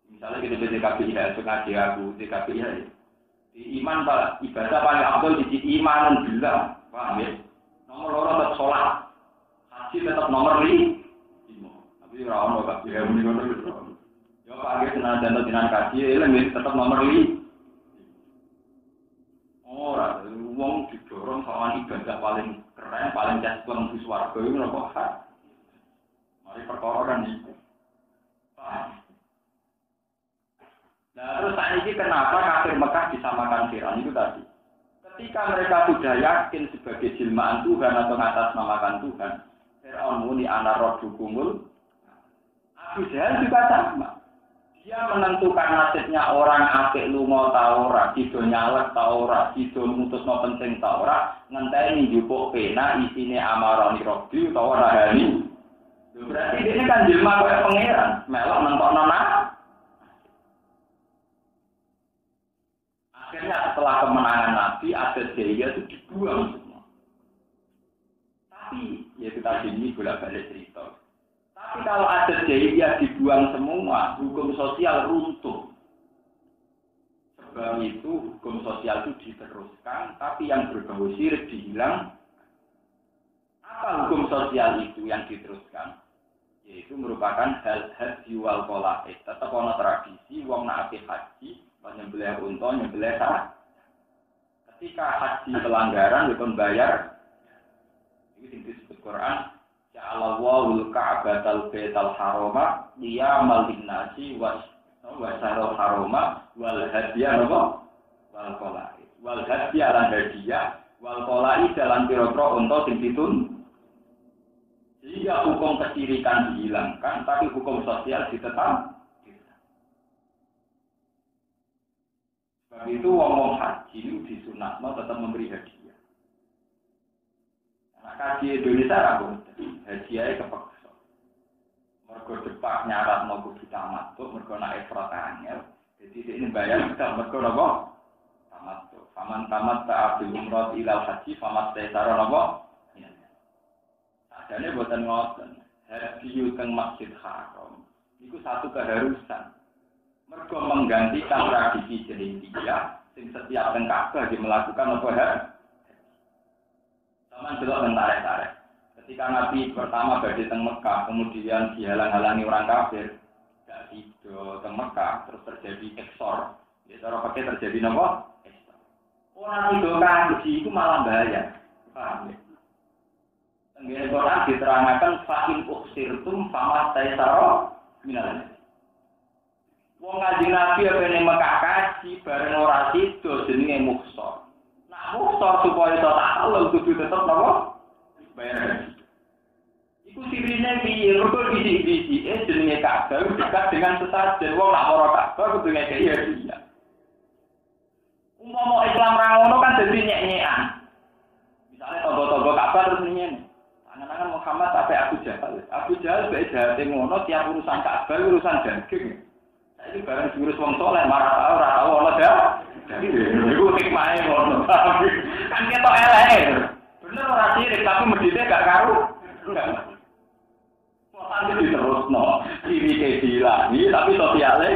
Misalnya kita BDKPI ya, sengaja aku BDKPI ya. Iman Pak, ibadah paling afdal di iman billah. Paham ya? Nomor 2 tetap sholat. Haji tetap nomor 5. Tapi ora ono gak ya muni ngono. Ya Pak nggih senajan tenan kaji elem tetap nomor 5. Ora wong didorong sama ibadah paling keren, paling cespleng di swarga iku napa hak. Mari perkara kan iki. Nah, terus saat ini kenapa kafir Mekah disamakan Fir'aun itu tadi? Ketika mereka sudah yakin sebagai jelmaan Tuhan atau ngatasnamakan Tuhan, Fir'aun muni ana rabbukumul. Abu Jahal juga sama. Dia menentukan nasibnya orang apik lunga ta ora, sida nyalek ta ora, sida mutusno penting ta ora, ngenteni njupuk pena isine amarani rabbi utawa rahani. Berarti ini kan jelma kaya pangeran, melok nentokno nak. Akhirnya setelah kemenangan Nabi, ada jaya itu dibuang semua. Tapi, ya kita ini bolak-balik cerita. Tapi kalau ada jaya dibuang semua, hukum sosial runtuh. Sebab itu, hukum sosial itu diteruskan, tapi yang berbau syirik dihilang. Apa hukum sosial itu yang diteruskan? Yaitu merupakan haji wal qolaid. Tetap ada tradisi, wong nak haji, nyembelih unta, nyembelih sapi. Ketika haji pelanggaran, bukan bayar. Ini disebut Quran. Ja'alallahul ka'batal baital harama liyamal linnasi wa syarul harama wal hadiya wal qolaid. Wal hadiya lan hadiah, wal qolaid dalam pira-pira unta sing ditun. Sehingga hukum kesyirikan dihilangkan, tapi hukum sosial ditetap. Sebab itu wong haji itu disunatno tetap memberi hadiah. Anak haji Indonesia ragu, hadiahnya kepeksa. Mergo depak nyarat mau kudu tamattu, mergo nak ifrat angel. Jadi ini bayar kita mergo napa? Tamattu. Faman tamatta bil umrah ilal haji famat taysara napa? Adane boten ngoten. Haji teng Masjid Haram iku satu keharusan. Mergo menggantikan tradisi jahiliyah sing setiap teng Ka'bah melakukan apa ya? Sama delok teng tarik-tarik. Ketika Nabi pertama badhe teng Mekah, kemudian dihalang-halangi orang kafir, gak sido teng Mekah, terus terjadi eksor. Ya cara pakai terjadi napa? Eksor. Orang itu kan itu malah bahaya. Paham ya? Tenggene Quran diterangkan fa'in ukhsirtum fama taysara minal. Wong ngaji Nabi apane Mekah kaji bareng ora sida jenenge mukhsar. Nah mukhsar supaya iso takalul kudu tetep napa? Bayar. Iku sirine piye? Mergo bisi-bisi jenenge Ka'bah dekat dengan sesajen wong nak ora Ka'bah kudu ngekeki hadiah. Umpama Islam ra ngono kan dadi nyek-nyekan. Misale tonggo-tonggo Ka'bah terus ngene. Angan-angan Muhammad sampai Abu Jahal. Abu Jahal bae jahate ngono tiap urusan Ka'bah urusan daging. Saiki bareng diurus wong saleh marah ora tau ana dah. Jadi iku hikmahe ngono. Kan ketok eleke. Bener ora sirik tapi medhite gak karu. Enggak. Kok sampe diterusno. Sirike dilangi tapi sosiale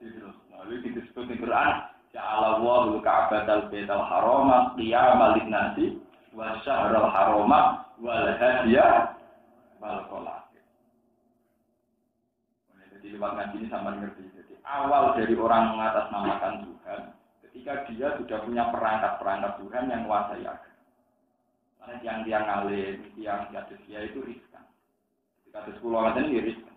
diterusno. Iki disebut di Quran Ja'alallahul ka'batal baital harama qiyamal linnasi wa syahrul harama wal hadiah wal qolaid. Jadi lewat ngaji ini sama ngerti. Jadi awal dari orang mengatasnamakan Tuhan, ketika dia sudah punya perangkat-perangkat Tuhan yang menguasai agama. Karena tiang-tiang alim, tiang dia itu riskan. Ketika ada sekolah macam ini riskan.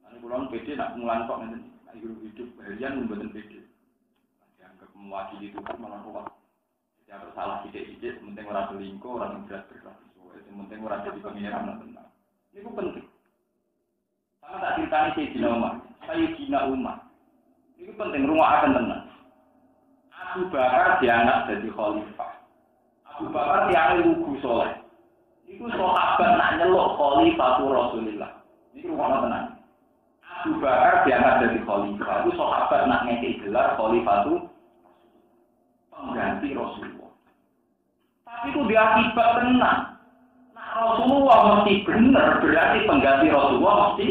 Nanti pulang PD nak mulan kok nanti hidup harian membuat PD. Dianggap mewakili Tuhan malah kuat. Jadi kalau salah sidik-sidik, penting orang selingkuh, orang berat berkelas. Yang penting orang jadi pengiran tenang. Ini penting. Sama tak ceritanya Sayyidina Umar. Sayyidina Umar. Ini penting, rumah akan tenang. Abu Bakar diangkat jadi khalifah. Abu Bakar diangkat lugu soleh. Itu sahabat nak nyeluk khalifah Rasulullah. Ini rumah tenang. Abu Bakar diangkat jadi khalifah. Itu sahabat nak ngekei gelar khalifah itu pengganti Rasulullah. Tapi itu diakibat tenang. Rasulullah mesti benar, berarti pengganti Rasulullah mesti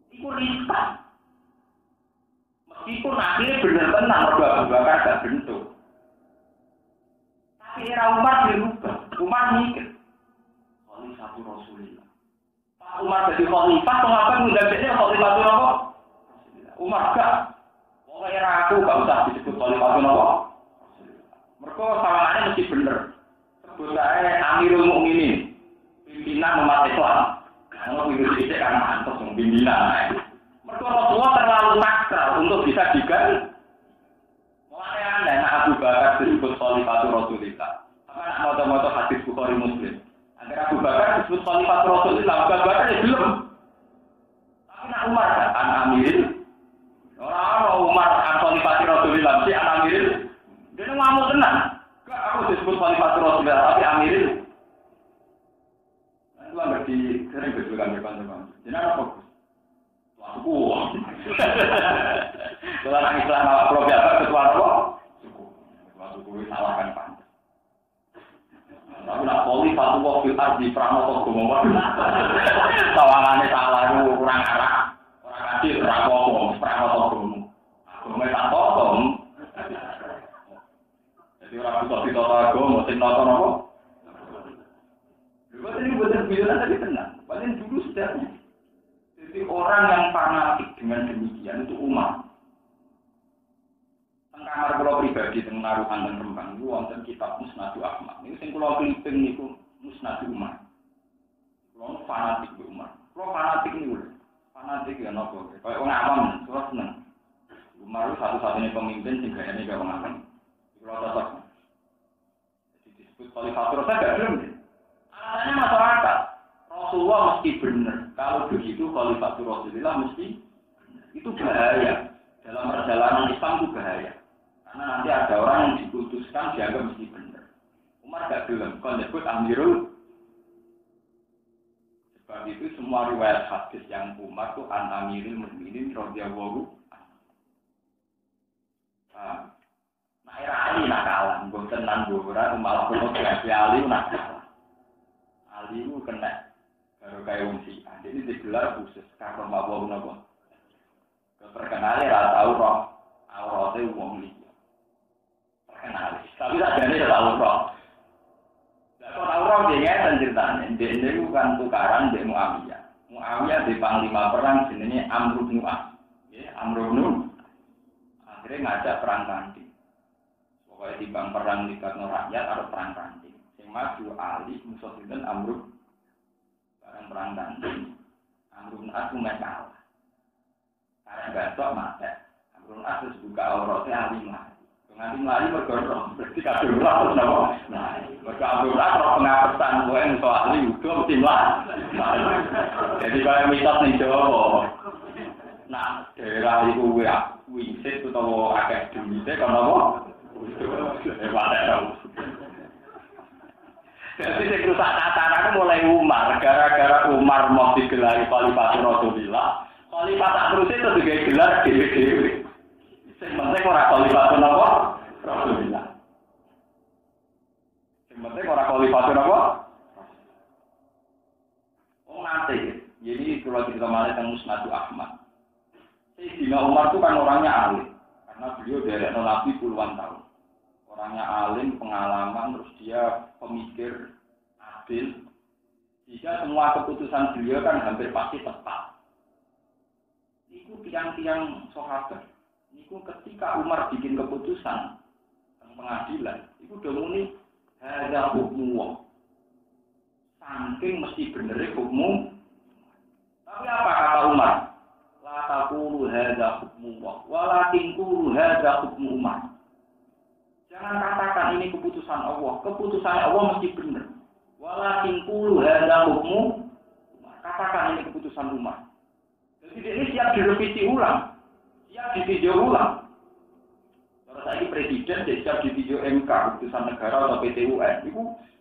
itu riskan. Meskipun akhirnya bener tenang, mergo Abu Bakar gak bentuk. Tapi era Umar dirubah. Umar mikir. Khalifah Rasulullah. Pak Umar jadi khalifah, mengapa mudahnya khalifah itu apa? Umar gak. Pokoknya era aku gak usah disebut khalifah itu apa? Mereka sawangannya mesti bener. Sebut saya Amirul Mukminin, pimpinan umat Islam. Kalau itu tidak karena antos pimpinan. Mereka Rasulullah terlalu sakral untuk bisa diganti. Mulai anda nak Abu Bakar disebut Khalifah Rasulullah. Apa nak moto-moto hadis Bukhari Muslim? Agar Abu Bakar disebut Khalifah Rasulullah, Abu Bakar ya belum. Tapi nak Umar kan Amiril. Orang Umar an Khalifah Rasulullah si an Amiril. Dia ngamuk tenang. Gak aku disebut Khalifah Rasulullah tapi Amiril. Itu ngerti sering berjuang depan-depan. Jadi apa? Suku. Kalau orang Islam awak pro biasa ketua apa? Suku. Suku itu salahkan pantas. Tapi nak poli satu waktu di Pranoto Gomo. Tawangannya salah itu kurang arah. Orang kecil Pranoto Gomo. Gomo tak totong. Jadi orang bisa ditotong Gomo, mesti nonton apa? Buat ini buatan bilang tadi tenang. Paling dulu sejak. Jadi orang yang fanatik dengan demikian itu umat. Teng kamar kula pribadi teng Naruhan dan Rembang itu wonten kitab Musnadu Ahmad. Niku sing kula kliping niku Musnadu Umar. Kula fanatik be Umar. Kula fanatik niku. Fanatik ya napa? Kayak wong awam kula seneng. Umar itu satu-satunya pemimpin sing gayane kaya wong awam. Kula cocok. Jadi disebut Khalifah Rasulullah gak belum. Alasannya masyarakat. Rasulullah mesti benar. Kalau begitu Khalifah Rasulullah mesti itu bahaya. Dalam perjalanan Islam itu bahaya. Karena nanti ada orang yang diputuskan dianggap mesti benar. Umar gak bilang, kalau disebut Amirul. Sebab itu semua riwayat hadis yang Umar itu an Amirul Mukminin radhiyallahu anhu. Nah era Ali nakalan, boten nan bora malah kono Ali nakalan. Ali itu kena baru kayak wongsi, jadi digelar khusus karena mabuk nopo. Terkenalnya rata tahu roh, awalnya wong liya. Terkenal, tapi tak jadi tahu roh. Kalau tahu roh dia kan ceritanya, dia itu kan tukaran dia Muawiyah. Muawiyah di panglima perang jenisnya Amr bin As. Amr bin akhirnya ngajak perang tanding. Pokoknya di bang perang di karena rakyat harus perang tanding. Yang maju Ali musuh itu Amr. Perang tanding, Amr bin As kalah. Karena besok mati, Amr bin As buka auratnya Ali mati. Nanti mati bergorong, berarti kabel lah terus nama. Nah, mereka Amr bin As roh pengapesan, gue yang soal Ali udah mesti mati. Jadi kalau mitos nih Jawa, nah daerah itu wisit atau agak dunia, kalau apa? Hebat ya. Jadi saya rusak tataran mulai Umar, gara-gara Umar mau digelari Khalifah Rasulullah. Khalifah terus itu juga gelar dewi-dewi. Sebenarnya orang Khalifah Rasulullah. Sebenarnya orang Khalifah Rasulullah. Oh nanti, jadi kalau kita malah tentang Musnadu Ahmad. Sayyidina Umar itu kan orangnya alim, karena beliau dari Nabi puluhan tahun. Orangnya alim, pengalaman, terus dia pemikir, adil. Jika semua keputusan beliau kan hampir pasti tepat. Itu tiang-tiang sahabat. Itu ketika Umar bikin keputusan tentang pengadilan, itu udah muni hadza hukmu. Saking mesti bener hukum. Tapi apa kata Umar? La taqulu hadza hukmu walakin qulu hadza hukmu Umar. Jangan katakan ini keputusan Allah. Keputusan Allah mesti benar. Walakin qulu hadza hukmu. Katakan ini keputusan Umar. Jadi ini siap direvisi ulang. Siap ditinjau ulang. Kalau saya presiden siap ditinjau MK, keputusan negara atau PT UN.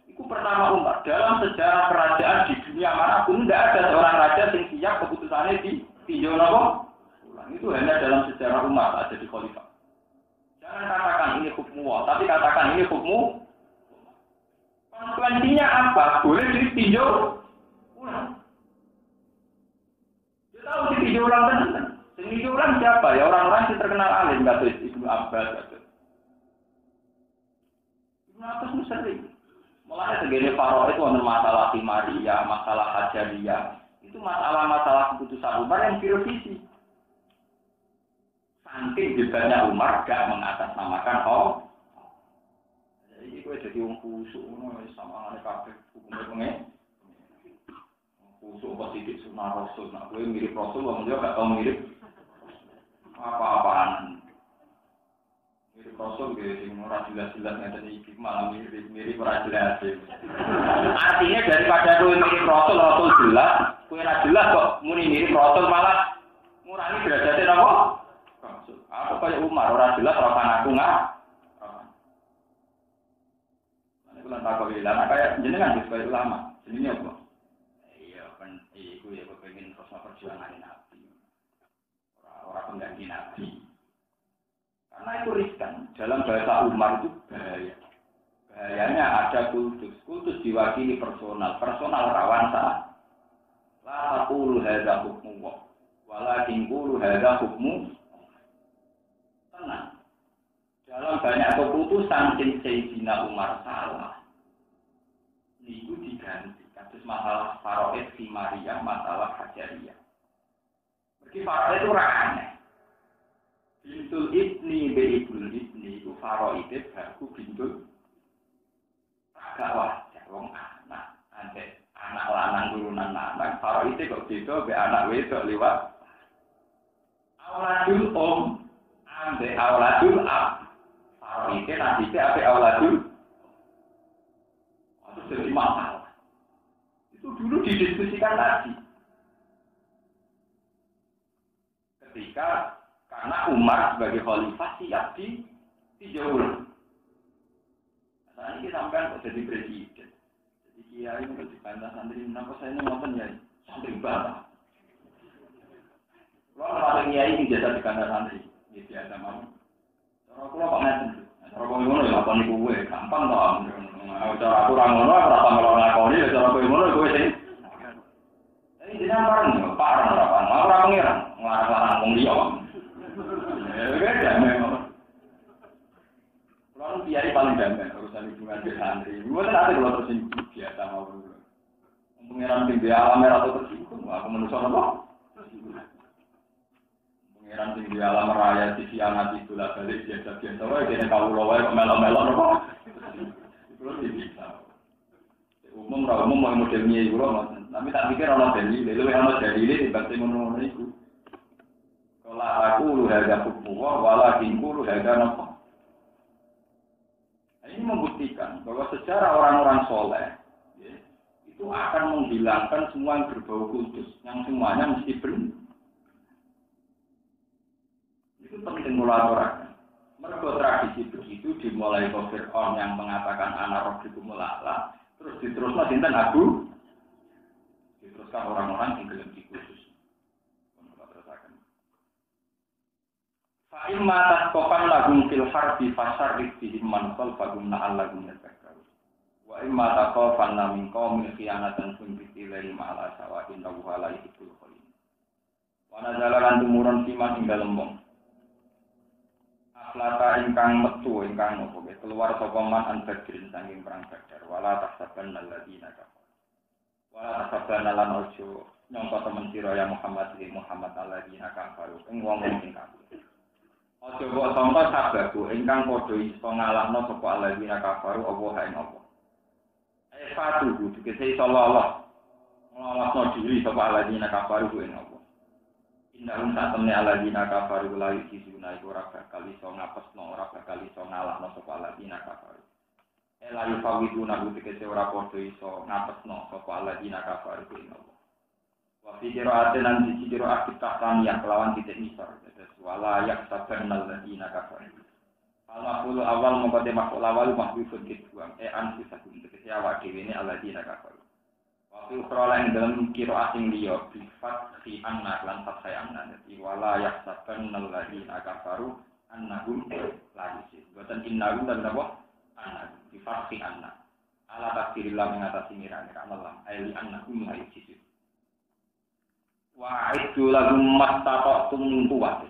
Itu pertama Umar. Dalam sejarah kerajaan di dunia manapun tidak ada seorang raja yang siap keputusannya ditinjau ulang. Itu hanya dalam sejarah Umar ada di khalifah. Jangan katakan ini hukmu, tapi katakan ini hukmu. Konsekuensinya apa? Boleh ditinjau ulang. Dia tahu ditinjau ulang kan? Sing ulang siapa? Ya orang-orang yang terkenal alim, kados Ibnu Abbas, kados. Ibnu Abbas itu sering. Mulai segini Faro itu ada masalah Timaria, masalah Hajariyah. Itu masalah-masalah keputusan Umar yang direvisi. Saking debatnya Umar gak mengatasnamakan Jadi gue jadi orang kusuk, sama anak kabeh hukumnya pengen. Kusuk positif sunnah Rasul, nah gue mirip Rasul, orang dia gak tau mirip apa-apaan. Mirip Rasul gue sing ora jelas-jelas ngeten iki malah mirip ora jelas. Artinya daripada gue mirip Rasul jelas, gue ora jelas kok muni mirip Rasul malah ngurangi derajatnya apa? Rasul. Aku kayak Umar ora jelas ora ngaku nggak. Nek lan tak kok ilang kayak jenengan wis kaya ulama. Jenenge apa? Iya kan iku ya kepengin terus perjuangan Nabi. Ora pengganti Nabi. Karena itu riskan. Dalam bahasa Umar itu bahaya. Bahayanya ada kultus. Kultus diwakili personal. Personal rawan salah. La taqulu hadza hukmu walakin qulu hadza hukmu. Tenang. Dalam banyak keputusan Sayyidina Umar salah. Niku diganti. Kasus masalah Faraid Timariyah, masalah Hajariyah. Mergi Faraid itu aneh. Bintul ibni beibul ibni itu Faraid baku bintul agak wajar wong anak ante anak lanang turunan anak Faraid kok beda be anak wedok liwat auladul ante auladul Faraid nanti ape auladul itu jadi masalah itu dulu didiskusikan lagi ketika karena Umar sebagai khalifah siap dijauh. Nah ini sampai kok jadi presiden. Jadi kiai itu dibantah santri. Kenapa saya ini ngotot ya santri bantah. Kalau ada kiai ini biasa dibantah santri, ya biasa mau. Cara aku kok ngeten. Cara aku ngono ya apa niku kowe gampang to. Cara aku ora ngono ora tambah nglakoni, cara kowe ngono kowe sing. Jadi jenengan pareng, pareng ora pengiran, nglarang wong liya. Kalau kiai paling damai urusan hubungan dengan santri. Bukan ada kalau tersinggung biasa mau dulu. Pengiran tinggi alam merah atau tersinggung. Aku menusuk apa? Pengiran tinggi alam raya TV anak itu lah balik biasa-biasa. Wah jadi kau lawai melon-melon apa? Itu bisa. Umum mau modelnya itu loh. Tapi tak pikir orang dari itu orang dari ini dibantu menurut itu. Kalau aku lu harga hukum, walakin lu harga nopo. Ini membuktikan bahwa secara orang-orang soleh ya, itu akan menghilangkan semua yang berbau kultus, yang semuanya mesti benar. Itu penting mulaturahkan. Mergo tradisi begitu dimulai dari Fir'aun yang mengatakan anak roh itu mulala, terus diteruskan dinten Abu, diteruskan orang-orang yang gelem dikultus. Fa'imma tasqofan lagum fil harbi fasarrik bihim man khalfahum na'al lagum yadhakkarun. Wa imma taqofan min qaumin khiyanatan funbiti ilaihim ala sawa'in lahu ala ikul khalin. Wa nazalan tumurun siman ing dalem wong. Aflata ingkang metu ingkang nopo keluar sapa man an badrin saking perang Badar wala tahsabanna alladziina kafaru. Wala tahsabanna lan ojo nyangka temen sira ya Muhammad alladziina kafaru ing wong-wong sing kafir. Ojo kok sangka sababu ingkang padha iso ngalahno sapa alladzina kafaru apa ing apa. Fatu tegese iso lolos. Nglolosno diri sapa alladzina kafaru ing apa. Innahum satamne alladzina kafaru la yusuna iku ora bakal iso ngapesno ora bakal iso ngalahno sapa alladzina kafaru. Ela yufawiduna tegese ora padha iso ngapesno sapa alladzina kafaru ing apa. Wa fi qira'atin an siji qira'ah kitahtan yang kelawan titik nisar terus wala yaksabanal ladina kafaru. Al-maqulu awal mengkote maqul awal mahbufun dibuang an sisakun tegese awak dhewe ne alladina kafaru. Wa fi ukhra lan dalam qira'ah sing liya bi fathi anna lan fathai anna dadi wala yaksabanal ladina kafaru annahum la yusib. Boten innahum dan napa anna bi fathi anna. Ala takdirillah mengatasi mirane Allah aili annahum la yusib. Wa iddu lahum mastata'tum quwwat.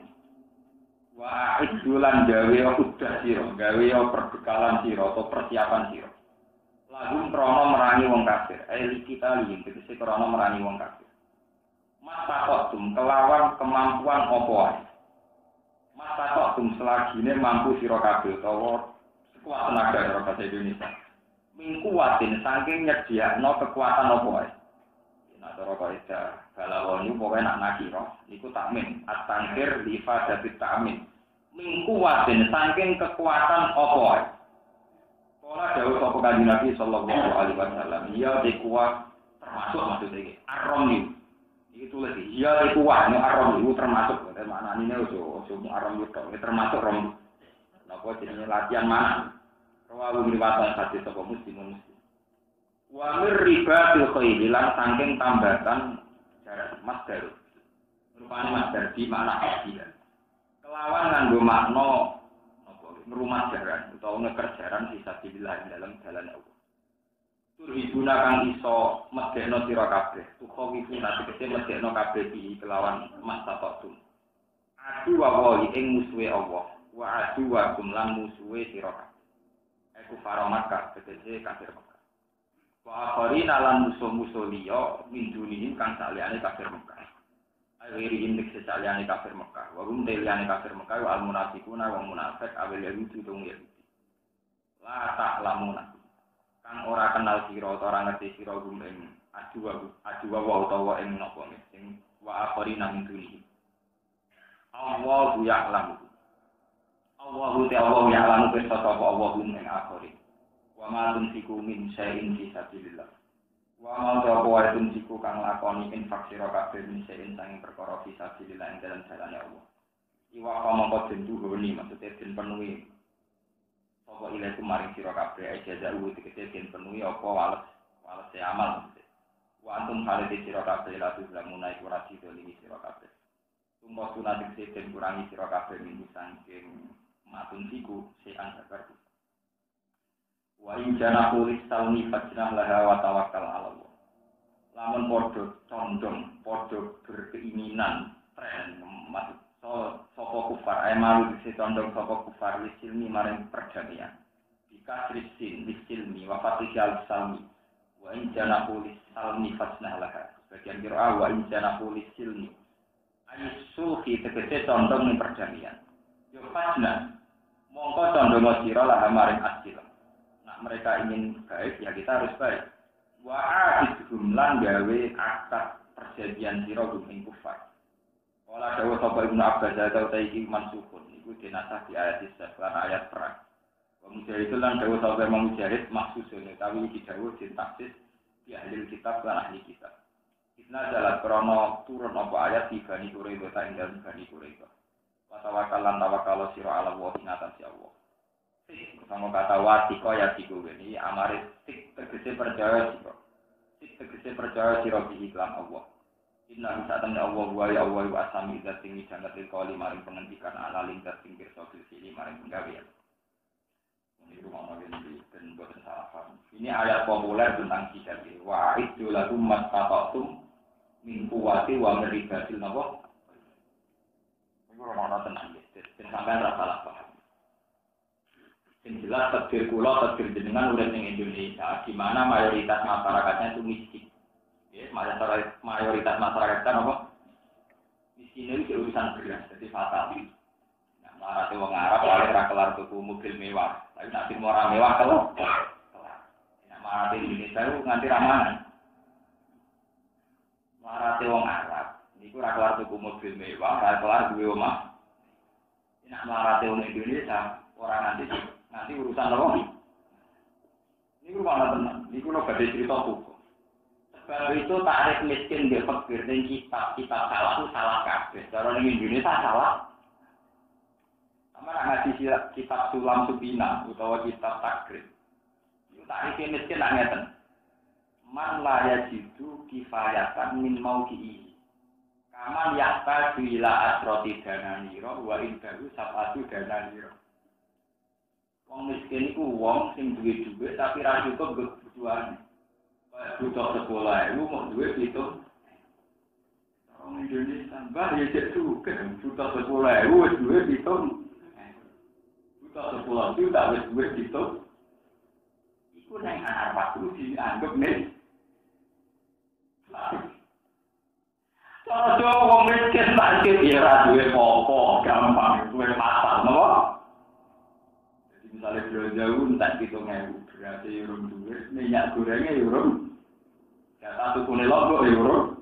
Wa iddu lan gawe udah sira, gawe perbekalan sira atau persiapan sira. Lahum krana merangi wong kafir. Kita lihin tegese krana merangi wong kafir. Mastata'tum kelawan kemampuan apa wae. Mastata'tum selagine mampu sira kabeh utawa sekuat tenaga karo bahasa Indonesia. Mingkuwatin saking nyediakno kekuatan apa wae. Nah, cara kaidah balawon niku pokoke nak nakira niku takmin at-tangkir li fadati takmin. Mingkuwatin saking kekuatan apa wae. Kala dawuh sapa Kanjeng Nabi sallallahu alaihi wasallam, ya dikuat termasuk maksud iki. Arom niku. Iki tulis iki. Ya dikuat arom niku termasuk maknane ojo arom yo termasuk rom. Napa jenenge latihan mana? Rawu riwayat hadis sapa muslim. Wa mirribatil khayl lan saking tambatan jarak masdar. Rupane masdar di makna hasil. Kelawan nganggo makna napa ngrumah jaran utawa ngekerjaran fisabilillah dalam jalan Allah. Turhibuna kang iso medhekno sira kabeh. Tukhawifuna tegese medhekno kabeh iki kelawan mastata'tum. Adu wa ing musuhe Allah. Wa adu wa lan musuhe sira kabeh. Iku faromatka tegese kafir Mekah. Wa akharina lan musuh-musuh liya min dunihim kang saliyane kafir Mekah. Akhiri indeks saliyane kafir Mekah. Wa hum liyane kafir Mekah wa al munafiquna wa munafiq awil yahudi tung yahudi. La ta'lamuna. Kang ora kenal sira ora ngerti sira gum ing adu wa utawa ing napa sing wa akharina min dunihim. Allahu ya'lamu. Allahu ta'ala ya'lamu pirsa sapa Allahum ing akhirin. Wa ma tunsiku min syai'in fi sabilillah. Wa ma ta'ala tunsiku kang lakoni infak sira kabeh min syai'in sanging perkara fi sabilillah ing dalam jalane Allah. Iwa mongko den duhoni maksude den penuhi. Sapa ilaikum maring sira kabeh ajaza uwi tegese den penuhi apa wales amal. Wa antum halite sira kabeh la tuzlamuna iku ora didolimi sira kabeh. Tumpo sunat tegese den kurangi sira kabeh min saking matun siku sean sakar. Wa in jana kulis sauni fajnah laha wa tawakkal ala Allah. Lamun podo condong, podo berkeinginan tren maksud sapa kufar malu dise condong sapa kufar lisilmi maring perdamaian. Bika krisin lisilmi wa fatihal salmi. Wa in jana kulis salmi fajnah laha. Bagian qira'a wa in jana kulis silmi. Ayusulhi tegese condong ning perdamaian. Yo fajnah mongko condong sira laha maring asil. Mereka ingin baik, ya kita harus baik. Wa'adidhum lan gawe akad perjanjian sira gumeng kufar. Wala dawuh sapa Ibnu Abbas atau taiki mansukun. Iku dinasah di ayat 11 lan ayat perang. Wa mujahid lan dawuh sapa mujahid maksusun utawi iki dawuh sintaksis di ahli kitab lan ahli kitab. Isna dalat krono turun apa ayat di Bani Quraidah ta ing dalem Bani Quraidah. Wa tawakkalan tawakkal sira ala wa inatan si Allah. Sama kata watiko ya tiku ini amaris tik tegese percaya sira. Tik tegese percaya sira bi iklan Allah. Inna sa'atan Allah wa ya Allah wa asami zat sing jangat kali maring pengendikan ala lingkar sing pirsa sili maring penggawean. Ini rumah ini dan buat salah paham. Ini ayat populer tentang hijab. Wa iddu lakum mastata'tum min quwwati wa min ribatil napa. Ini rumah tenang ya. Sampai ora salah paham. Yang jelas takdir kula, takdir jenengan urip ning Indonesia, di mana mayoritas masyarakatnya itu miskin. Ya, mayoritas masyarakat kan apa? Miskin itu urusan beras, jadi fatal. Nah, marate wong Arab oleh ra kelar tuku mobil mewah, tapi nek sing ora mewah kelar. Nah, marate Indonesia itu nganti ramanan. Marate wong Arab niku ra kelar tuku mobil mewah, ra kelar duwe omah. Nek marate wong Indonesia ora nanti urusan apa? Ini rumah tenang. Ini kalau badai cerita hukum. Sebab itu takrif miskin di fakir dan kitab salah itu salah kabeh. Cara di Indonesia salah. Sama nak ngaji kitab Sulam Subina utawa kitab takrif. Itu takrif miskin nak ngeten. Man la yajidu kifayatan min mauqi'i. Kaman yaqta ila asroti dananira wa indahu sab'atu dananira. Wong miskin iku wong sing duwe dhuwit tapi ra cukup kebutuhan. Kaya butuh sekolah iku mau duwe pitung. Wong Indonesia mbah ya cek suke juta 10.000 wis duwe pitung. Juta 10 juta wis duwe pitung. Iku nang Arab kudu dianggep nih. Kalau Jawa wong miskin sakit ya ra duwe apa gampang duwe pasal napa? Jadi misalnya belanja tak 7.000 berarti urung duwe minyak gorengnya ya urung. Jatah tukune lombok ya urung.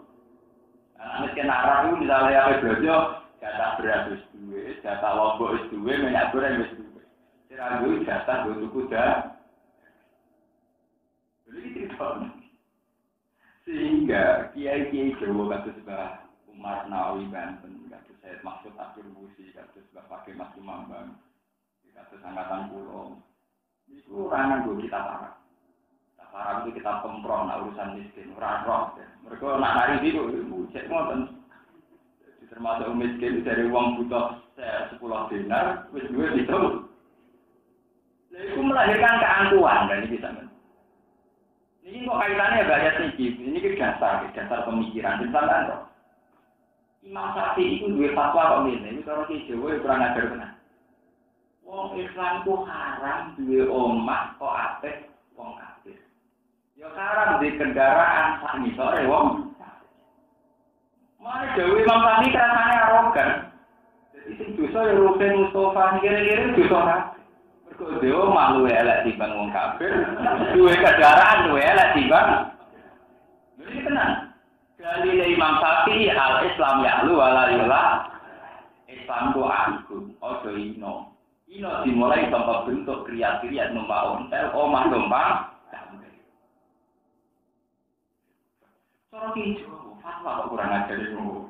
Miskin Arab itu misalnya apa belanja jatah beras wis duwe, jatah lombok wis duwe, minyak goreng wis duwe. Sira duwe jatah go tuku dah. Jadi itu sehingga kiai-kiai Jawa kados Mbah Umar Nawawi Banten, kados Said Maksud Akhir Busi, kados Mbah Fakih Mas Mambang, kados angkatan kula. Niku ora nganggo kitab Arab. Kitab Arab itu kitab komproh nak urusan miskin, ora roh. Mereka nak mari niku cek ngoten. Jadi termasuk miskin dari uang butuh 10 dinar, wis duwe itu. Lha iku melahirkan keangkuhan dan iki sampeyan. Ini kok kaitannya banyak nih, ini dasar pemikiran. Misalnya, Imam Syafi'i itu dua fatwa kok ini kalau di Jawa kurang ajar benar. Wong Islam ku haram dua omah kok apik wong kafir. Ya haram di kendaraan sak ngisore wong. Mane Jawa Imam Syafi'i rasane arogan. Jadi sing dosa ya Ruben Mustafa kira-kira dosa. Dewa malu elek timbang wong kafir, duwe kendaraan duwe elek timbang. Jadi tenang. Dalile Imam Syafi'i al-Islam ya'lu wala yula. Islam ku agung, ojo ino. Ino dimulai tanpa bentuk kriat-kriat numpak ontel, omah numpang damai. Cara kijo, fatwa kok kurang ajar itu.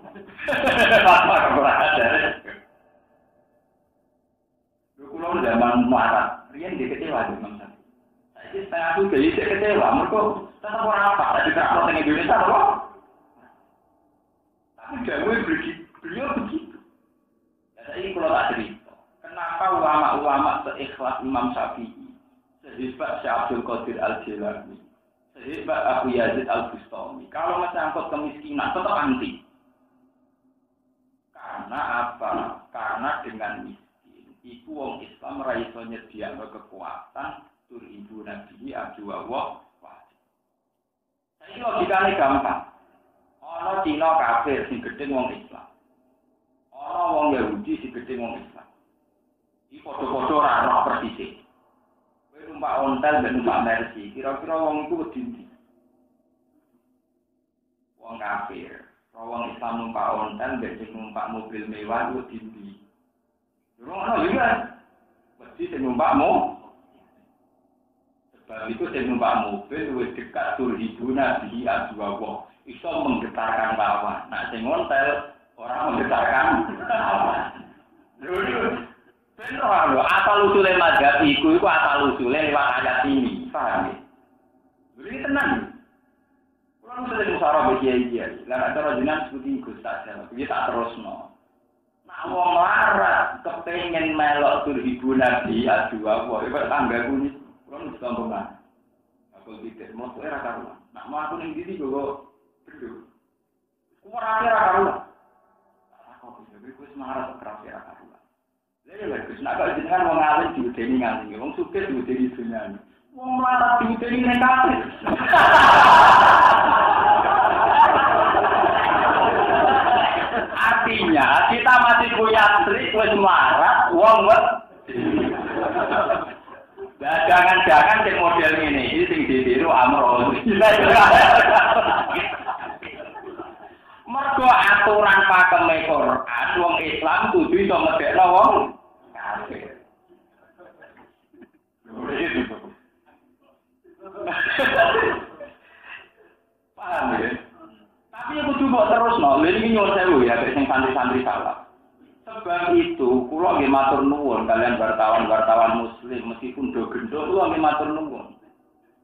Fatwa kok kurang ajar. Kulo zaman marah, riyen dikecewa di Imam Syafi'i. Saiki setengah aku jadi kecewa, mergo tetap ora apa, tadi tak teng Indonesia kok. Tapi beliau begitu. Ya saiki kulo tak cerita, kenapa ulama-ulama seikhlas Imam Syafi'i, sehebat Syekh Abdul Qadir Al-Jilani, sehebat Abu Yazid Al-Bustami, kalau menyangkut kemiskinan tetap anti. Karena apa? Karena dengan iku wong Islam ora iso nyediakno kekuatan tur ibu nabi ajwa wa. Saiki logikane gampang. Ana Cina kafir sing gedhe wong Islam. Ana wong Yahudi sing gedhe wong Islam. Iki padha-padha ora roh persis. Kowe numpak ontel ben numpak Mercy, kira-kira wong iku wedi ndi? Wong kafir. Wong Islam numpak ontel ben numpak mobil mewah wedi ndi? Ono juga, mesti saya numpakmu. Sebab itu saya numpak mobil, wis dekat turhibu nabi adwa. Iso menggetarkan lawan. Nah, saya ngontel orang menggetarkan lawan. Benar loh, asal usulnya mazhab iku asal usulnya lewat ayat ini, paham ya? Jadi tenang. Kalau sering musyawarah berkiai-kiai, lan cara jenengan seperti iku saja, kita tak terusno. Wong larat kepengin melok turhibu nabi adua kok iku tangga kuwi kon wis gampang. Aku tidak mau ora karuan. Nak mau aku ning ndi kok bedo. Ku ora karuan. Aku wis marah keras ora karuan. Lha wis nak kok jenengan wong alim diudeni nganti wong sugih diudeni dunyane. Wong larat diudeni ning kafir. Artinya kita masih punya trik wis melarat wong wet. Jangan-jangan sing model ngene iki sing ditiru Amro. Mergo aturan pakeme Quran wong Islam kudu iso medhekno wong kafir. Paham ya? Tapi aku coba terus no, ini nyuwun sewu ya, sing santri-santri salah. Sebab itu, kula nggih matur nuwun kalian wartawan-wartawan muslim meskipun do gendho kula nggih matur nuwun.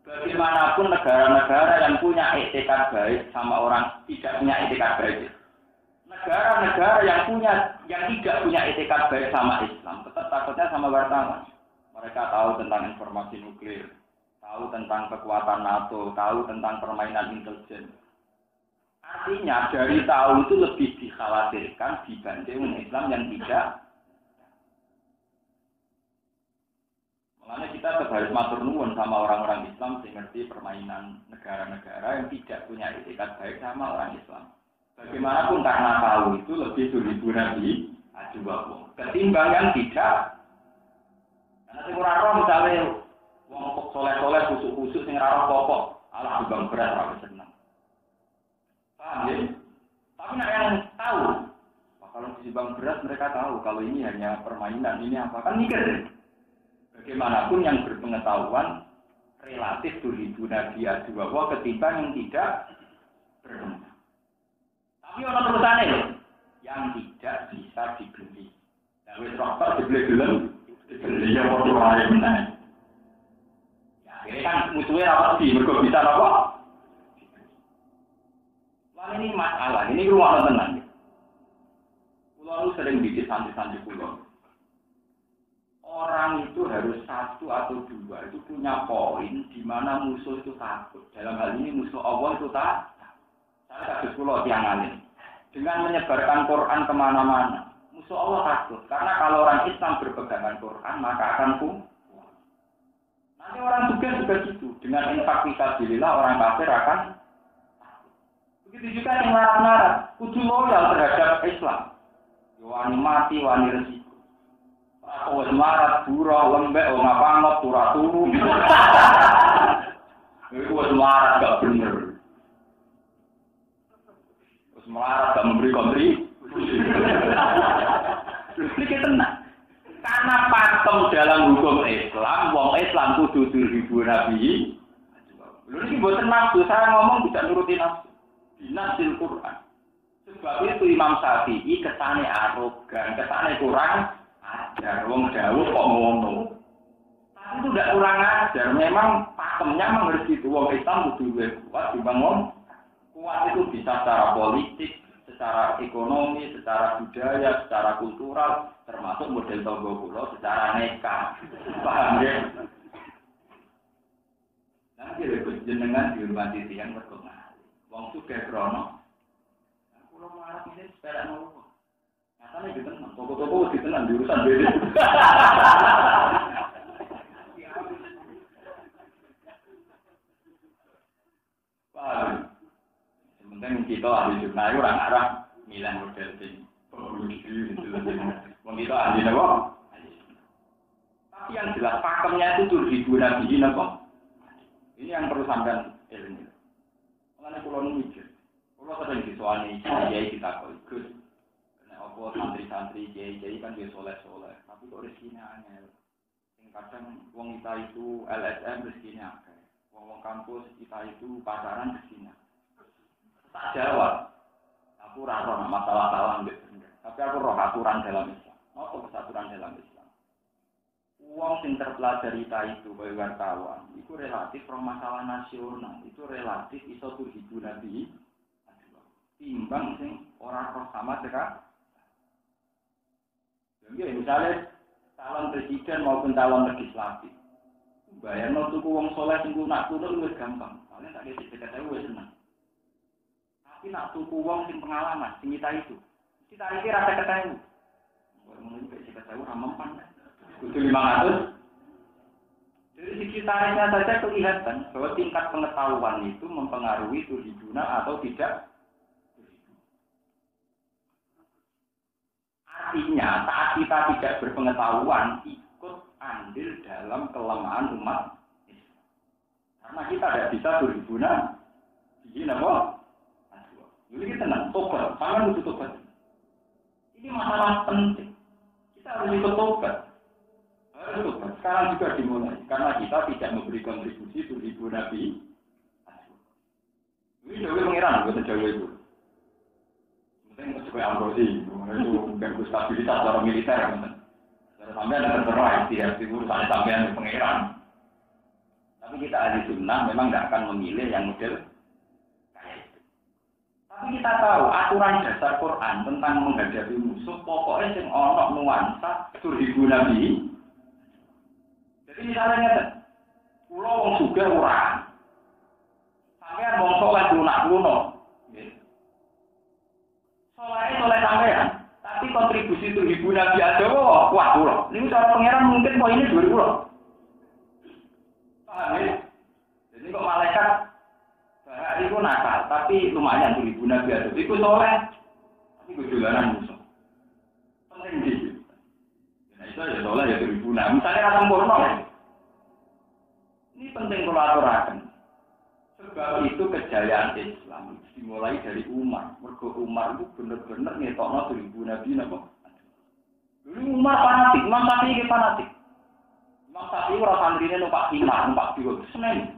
Bagaimanapun negara-negara yang punya etikat baik sama orang tidak punya etikat baik. Negara-negara yang tidak punya etikat baik sama Islam, tetap takutnya sama wartawan. Mereka tahu tentang informasi nuklir, tahu tentang kekuatan NATO, tahu tentang permainan intelijen. Artinya dari tahu itu lebih dikhawatirkan dibanding Islam yang tidak. Makanya kita harus matur nuwun sama orang-orang Islam yang ngerti permainan negara-negara yang tidak punya etikat baik sama orang Islam. Bagaimanapun karena tahu itu lebih beribu nabi ajuwabung. Ketimbang yang tidak. Karena sing ora roh misalnya wong soleh-soleh kusuk-kusuk sing ora roh pokok, alah dibang berat ora seneng. Paham ya? Tapi nek yang tahu, kalau dibang berat mereka tahu kalau ini hanya permainan, ini apa kan mikir. Bagaimanapun yang berpengetahuan relatif beribu nabi ajuwabung ketimbang yang tidak berpengetahuan. Tapi orang terusannya loh, yang tidak bisa dibeli. Nah, wis rokok dibeli yang waktu lain benar. Ya, akhirnya kan musuhnya apa sih? Mereka bisa apa? Wah ini masalah, ini rumah tenang. Pulau sering bikin santri-santri pulau. Orang itu harus satu atau dua itu punya poin di mana musuh itu takut. Dalam hal ini musuh Allah itu takut. Saya kasus pulau tiang alim. Dengan menyebarkan Quran kemana-mana, musuh Allah takut. Karena kalau orang Islam berpegangan Quran, maka akan kuat. Nanti orang juga gitu. Dengan infak fisabilillah, orang kafir akan takut. Begitu juga yang marah-marah, kudu loyal terhadap Islam. Wani mati, wani resiko. Aku wis marat, buruk, lembek, ngapangot, turu-turu. Itu wis marat, gak bener. Melarat gak memberi kontribusi. Ini tenang. Karena pakem dalam hukum Islam, wong Islam kudu diribu nabi. Lalu ini buatan nafsu, saya ngomong tidak nuruti nafsu. Binasil Quran. Sebab itu Imam Syafi'i kesane arogan, kesane kurang ajar. Wong dawuh kok ngono. Tapi itu tidak kurang ajar. Memang pakemnya mengerti itu. Wong Islam kudu kuat dibangun. Kuat itu bisa secara politik, secara ekonomi, secara budaya, secara kultural, termasuk model tonggo pulau secara neka. Paham ya? Nanti lebih jenengan dihormati yang berkenaan. Wong suka krono. Pulau marah ini sepeda nol. Nyatanya gitu tenang. Toko-toko di tenang jurusan beda. Paham. Mungkin kita ahli jurnal orang arah milan model ini, mungkin kita ahli apa? Tapi yang jelas pakemnya itu 2000 nabi apa? Ini yang perlu sampai ilmu. Mengenai pulau mikir, pulau sering disuani kiai kita ikut. Karena apa santri-santri kiai kan dia soleh-soleh, tapi kok rezekinya aneh. Kadang wong kita itu LSM rezekinya akeh, wong kampus kita itu pacaran rezekinya. Tak jawab. Aku rasa masalah-masalah gitu. Tapi aku roh aturan dalam Islam. Apa kesatuan dalam Islam? Uang yang terpelajari itu bagi wartawan, itu relatif roh masalah nasional, itu relatif iso tuhibu nabi. Timbang sing orang roh sama dekat. Jadi misalnya calon presiden maupun calon legislatif, bayar no tuku uang soleh sing nak turun lebih gampang. Soalnya tak ada dekat saya lebih senang. Tapi nak tuku uang sing pengalaman, sing kita itu rasa ketemu. Mungkin kita tahu ramempan. Kudu 500. Dari sisi tariknya saja kelihatan bahwa tingkat pengetahuan itu mempengaruhi tujuan atau tidak. Artinya saat kita tidak berpengetahuan ikut andil dalam kelemahan umat Islam. Karena kita tidak bisa berhubungan. Ini apa? Jadi tenang, tobat. Sangat butuh tobat. Ini masalah penting. Kita harus ikut tobat. Harus tobat. Sekarang juga dimulai. Karena kita tidak memberi kontribusi untuk ibu Nabi. Ini jauh pengiran, bukan jauh itu. Mungkin sesuai Ambrosi. Itu ganggu stabilitas secara militer. Sampai ada terserah. Tidak urusan sampai yang pengiran. Tapi kita ahli sunnah memang tidak akan memilih yang model. Tapi kita tahu aturan dasar Quran tentang menghadapi musuh pokoknya yang ono nuansa turhibu nabi. Jadi misalnya pulau wong sugih ora. Sampeyan wong soleh lunak luno. Soleh sampean. Tapi kontribusi itu ibu Nabi Adawa kuat pulau. Ini cara pangeran mungkin poinnya 2000 pulau. Paham ya? Jadi kok malaikat itu nakal, tapi lumayan tuh ibu Nabi Adawa. Itu soleh, tapi kejulanan musuh. Penting gitu. Nah itu aja soleh ya 2000. Nah misalnya kata sempurna ya. Ini penting kalau aturakan. Sebab itu kejayaan Islam dimulai dari Umar. Mergo Umar itu benar-benar ngetokno 2000 nabi napa. Dulu Umar fanatik, Imam Syafi'i iki fanatik. Imam Syafi'i ora santrine numpak timah, numpak biwa Senin.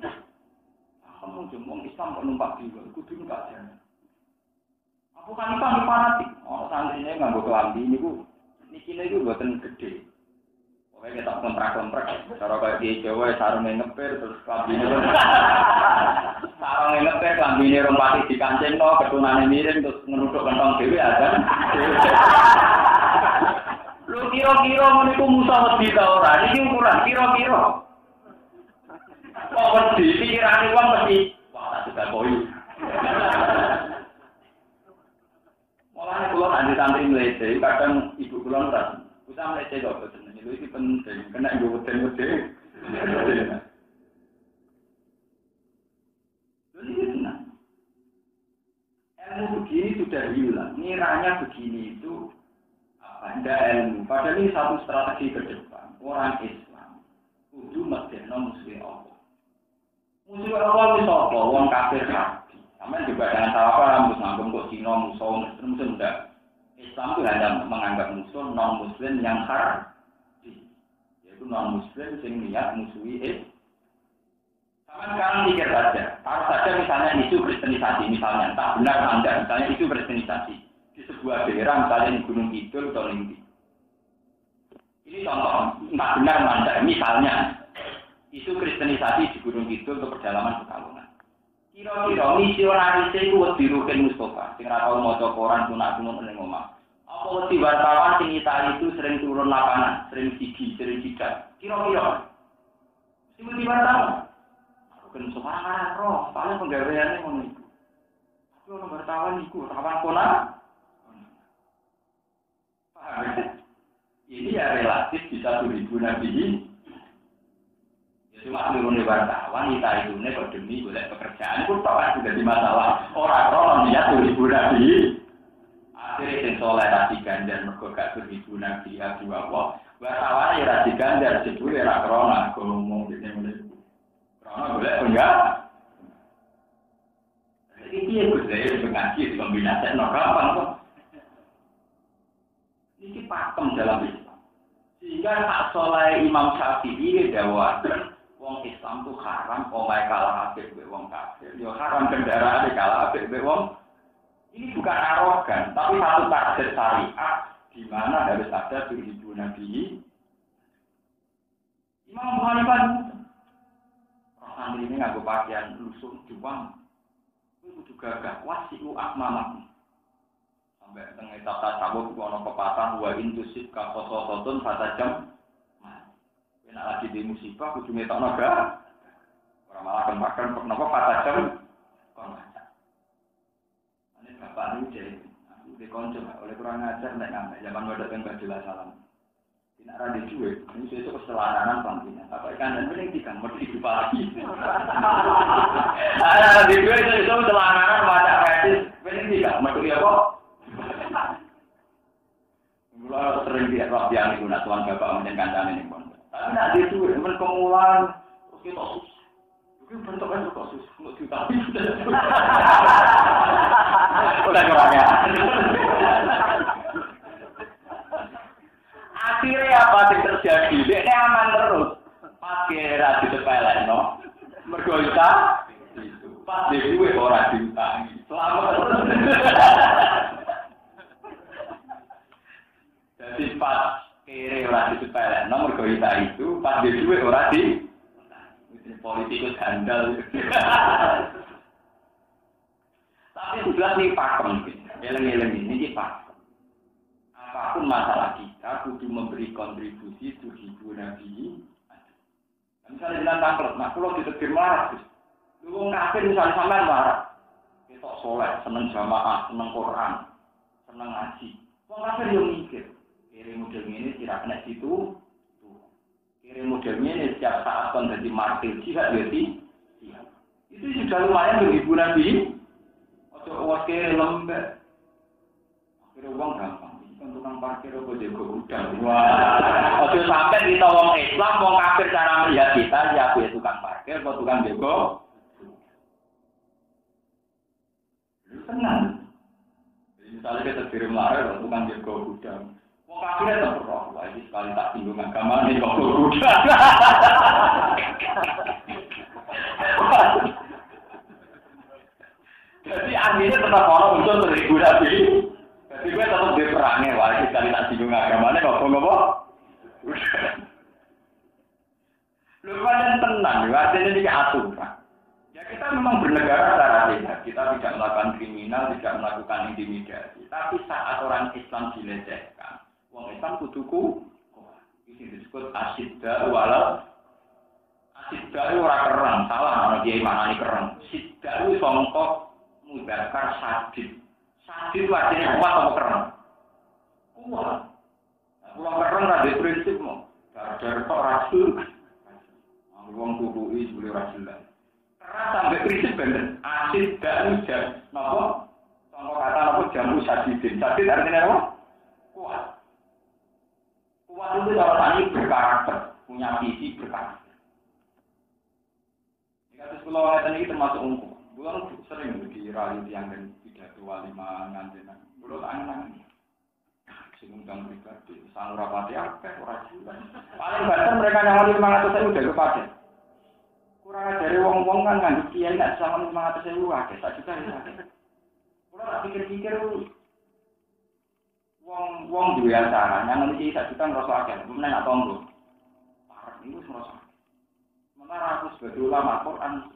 Kamu jemong Islam kok numpak biwa, kudu numpak jalan. Abu Hanifah iki fanatik. Oh santrine nganggo kelambi niku nikine iku mboten gedhe. Pokoke ketok kontrak-kontrak, cara kaya di Jawa sarunge ngepir terus klambine. Sarunge ngepir klambine rompati dikancengno, ketunane miring terus ngenuduk kentong dhewe adan. Lu kira-kira meniku musa wedi ta ora? Iki ukuran kira-kira. Kok wedi pikirane wong mesti wah tak suka koyo. Mulane kula nanti santri mlete, kadang ibu kula ora usah mlete kok boten. Itu iki penting, kena nggo weden-weden. Jadi tenang. Ilmu begini sudah hilang. Ngiranya begini itu ada ilmu. Padahal ini satu strategi ke depan. Orang Islam kudu medhekno musuh Allah. Musuh Allah itu sapa? Wong kafir hati. Sampeyan juga jangan salah paham, terus ngambung kok Cina musuh enggak. Islam itu hanya menganggap musuh non-muslim yang harbi. Yaitu non-muslim yang niat musuhi Islam. Sama sekarang pikir saja. Taruh saja misalnya isu kristenisasi, misalnya. Tak benar Anda, misalnya isu kristenisasi. Di sebuah daerah, misalnya di Gunung Kidul atau Linggi. Ini contoh, tak benar Anda, misalnya. Isu kristenisasi di Gunung Kidul untuk perjalanan Pekalongan. Kira-kira misionaris itu wedi Rukin Mustafa, sing ra tau maca Quran sunat-sunat ning omah. Apa wedi wartawan sing Itali itu sering turun lapangan, sering siji, sering sidak. Kira-kira sing wedi wartawan. Rukin Mustafa roh, paling penggaweane ngono iku. Tapi ono wartawan iku rawan kona. Paham ya? Ini ya relatif bisa 2000 nabi. Cuma turun di wartawan, kita itu nih kok demi boleh pekerjaan pun tak sudah di masalah orang lihat 2000 nabi. Akhirnya yang soleh rasi gandar mergo gak 2000 nabi abu apa. Wartawan ya rasi gandar sebule ra krona ngomong dene mulai. Krona boleh enggak? Jadi dia gede mengaji di kombinasi gampang kok. Ini pakem dalam Islam. Sehingga hak soleh Imam Syafi'i dawuh wong Islam itu haram, omahe kalah apik mbek wong kafir. Ya haram kendaraan kalah apik mbek wong. Ini bukan arogan, tapi satu target syariat di mana harus ada 2000 nabi. Imam Bukhari kan santri ini nganggo pakaian lusuk juang. Itu kudu gagah wasiu akmamak. Sampai teng etap tasawuf ono pepatah wa intusib ka sosotun fatajam. Enak lagi di musibah, kudu ngetokno gak. Ora malah kemakan kenapa kata jam kon maca. Ane bapak niku jare aku di konco oleh kurang ajar nek ngambil zaman wadah teng Bajula Salam. Tidak ada duit, ini sesuk keselaranan pantinya. Apa ikan dan mending tikan mesti dibuka lagi. Ada di duit itu selaranan maca hadis, mending tikan mesti apa? Mula sering lihat waktu yang digunakan tuan bapak menjadi kancane ning pon. Tapi nak di duit, menkemulan, terus kita susah. Itu bentuknya juga susah, nggak juta. Udah kurangnya. Akhirnya apa yang terjadi? Dia aman terus. Pas kira di sepele, no. Mergoita, pas di duit orang diutangi. Selamat. Jadi pas kiri orang di sepele, nomor goita itu pas di duit orang di politikus handal. Tapi sudah nih pakem, eleng-eleng ini pakem. Apapun masalah kita, kudu memberi kontribusi 2000 nabi. Misalnya jalan tangklet, nah kalau ditegur marah, lu kafir misalnya sampean marah, kita soleh, seneng jamaah, seneng Quran. seneng ngaji. Wong kafir yo mikir, kiri model ini tidak kena situ. Kiri model ini setiap saat kon dadi martir jihad ya siap. Itu sudah lumayan menghibur Nabi. Ojo kiri lembek. Akhirnya uang gampang. Kan tukang parkir apa jago udang. Wah, ojo sampai kita wong Islam, wong kafir cara melihat kita ya kuwi tukang parkir, apa tukang jago. Tenang. Misalnya kita kirim lahir, tukang jago udang. Wong kafir tetap roh, wah ini sekali tak singgung agama nih kok udang. Jadi akhirnya tetap orang untuk terigu Nabi. Jadi gue tetap di perangnya, wah ini sekali tak singgung agamanya, ngomong-ngomong. Lu kan tenang, artinya ini aturan. Ya kita memang bernegara secara sehat, kita tidak melakukan kriminal, tidak melakukan intimidasi. Tapi saat orang Islam dilecehkan, orang Islam kuduku, ini disebut asidda walal. Asidda itu orang kereng, salah, orang dia imanani kereng. Asidda itu songkok mudakar sadid. Sadid itu artinya kuat atau keren? Kuat. Pulang keren ada prinsip mau. Dari tok rasul. Uang tubuhi boleh rasul lah. Keras sampai prinsip bener. Asid dan hujan. Napa? Contoh kata napa jamu sadidin. Sadid artinya apa? Kuat. Kuat itu orang ini berkarakter, punya visi berkarakter. Jika sekolah ngeten iki termasuk ungkup. Bulan sering dirayu tiang dan pidato walima ngantenan. Bulan angen-angen. Sing undang pribadi, sang rapati akeh ora jelas. Paling banter mereka yang 500.000 udah kepaden. Kurang dari wong-wong kan nganggo kiai nek sama 500.000 akeh, tak juta ya. Kulo tak pikir-pikir wong duwe acara, nang iki tak juta ngrasa akeh, meneh nak tonggo. Parek niku ngrasa. Menara aku sebagai ulama Quran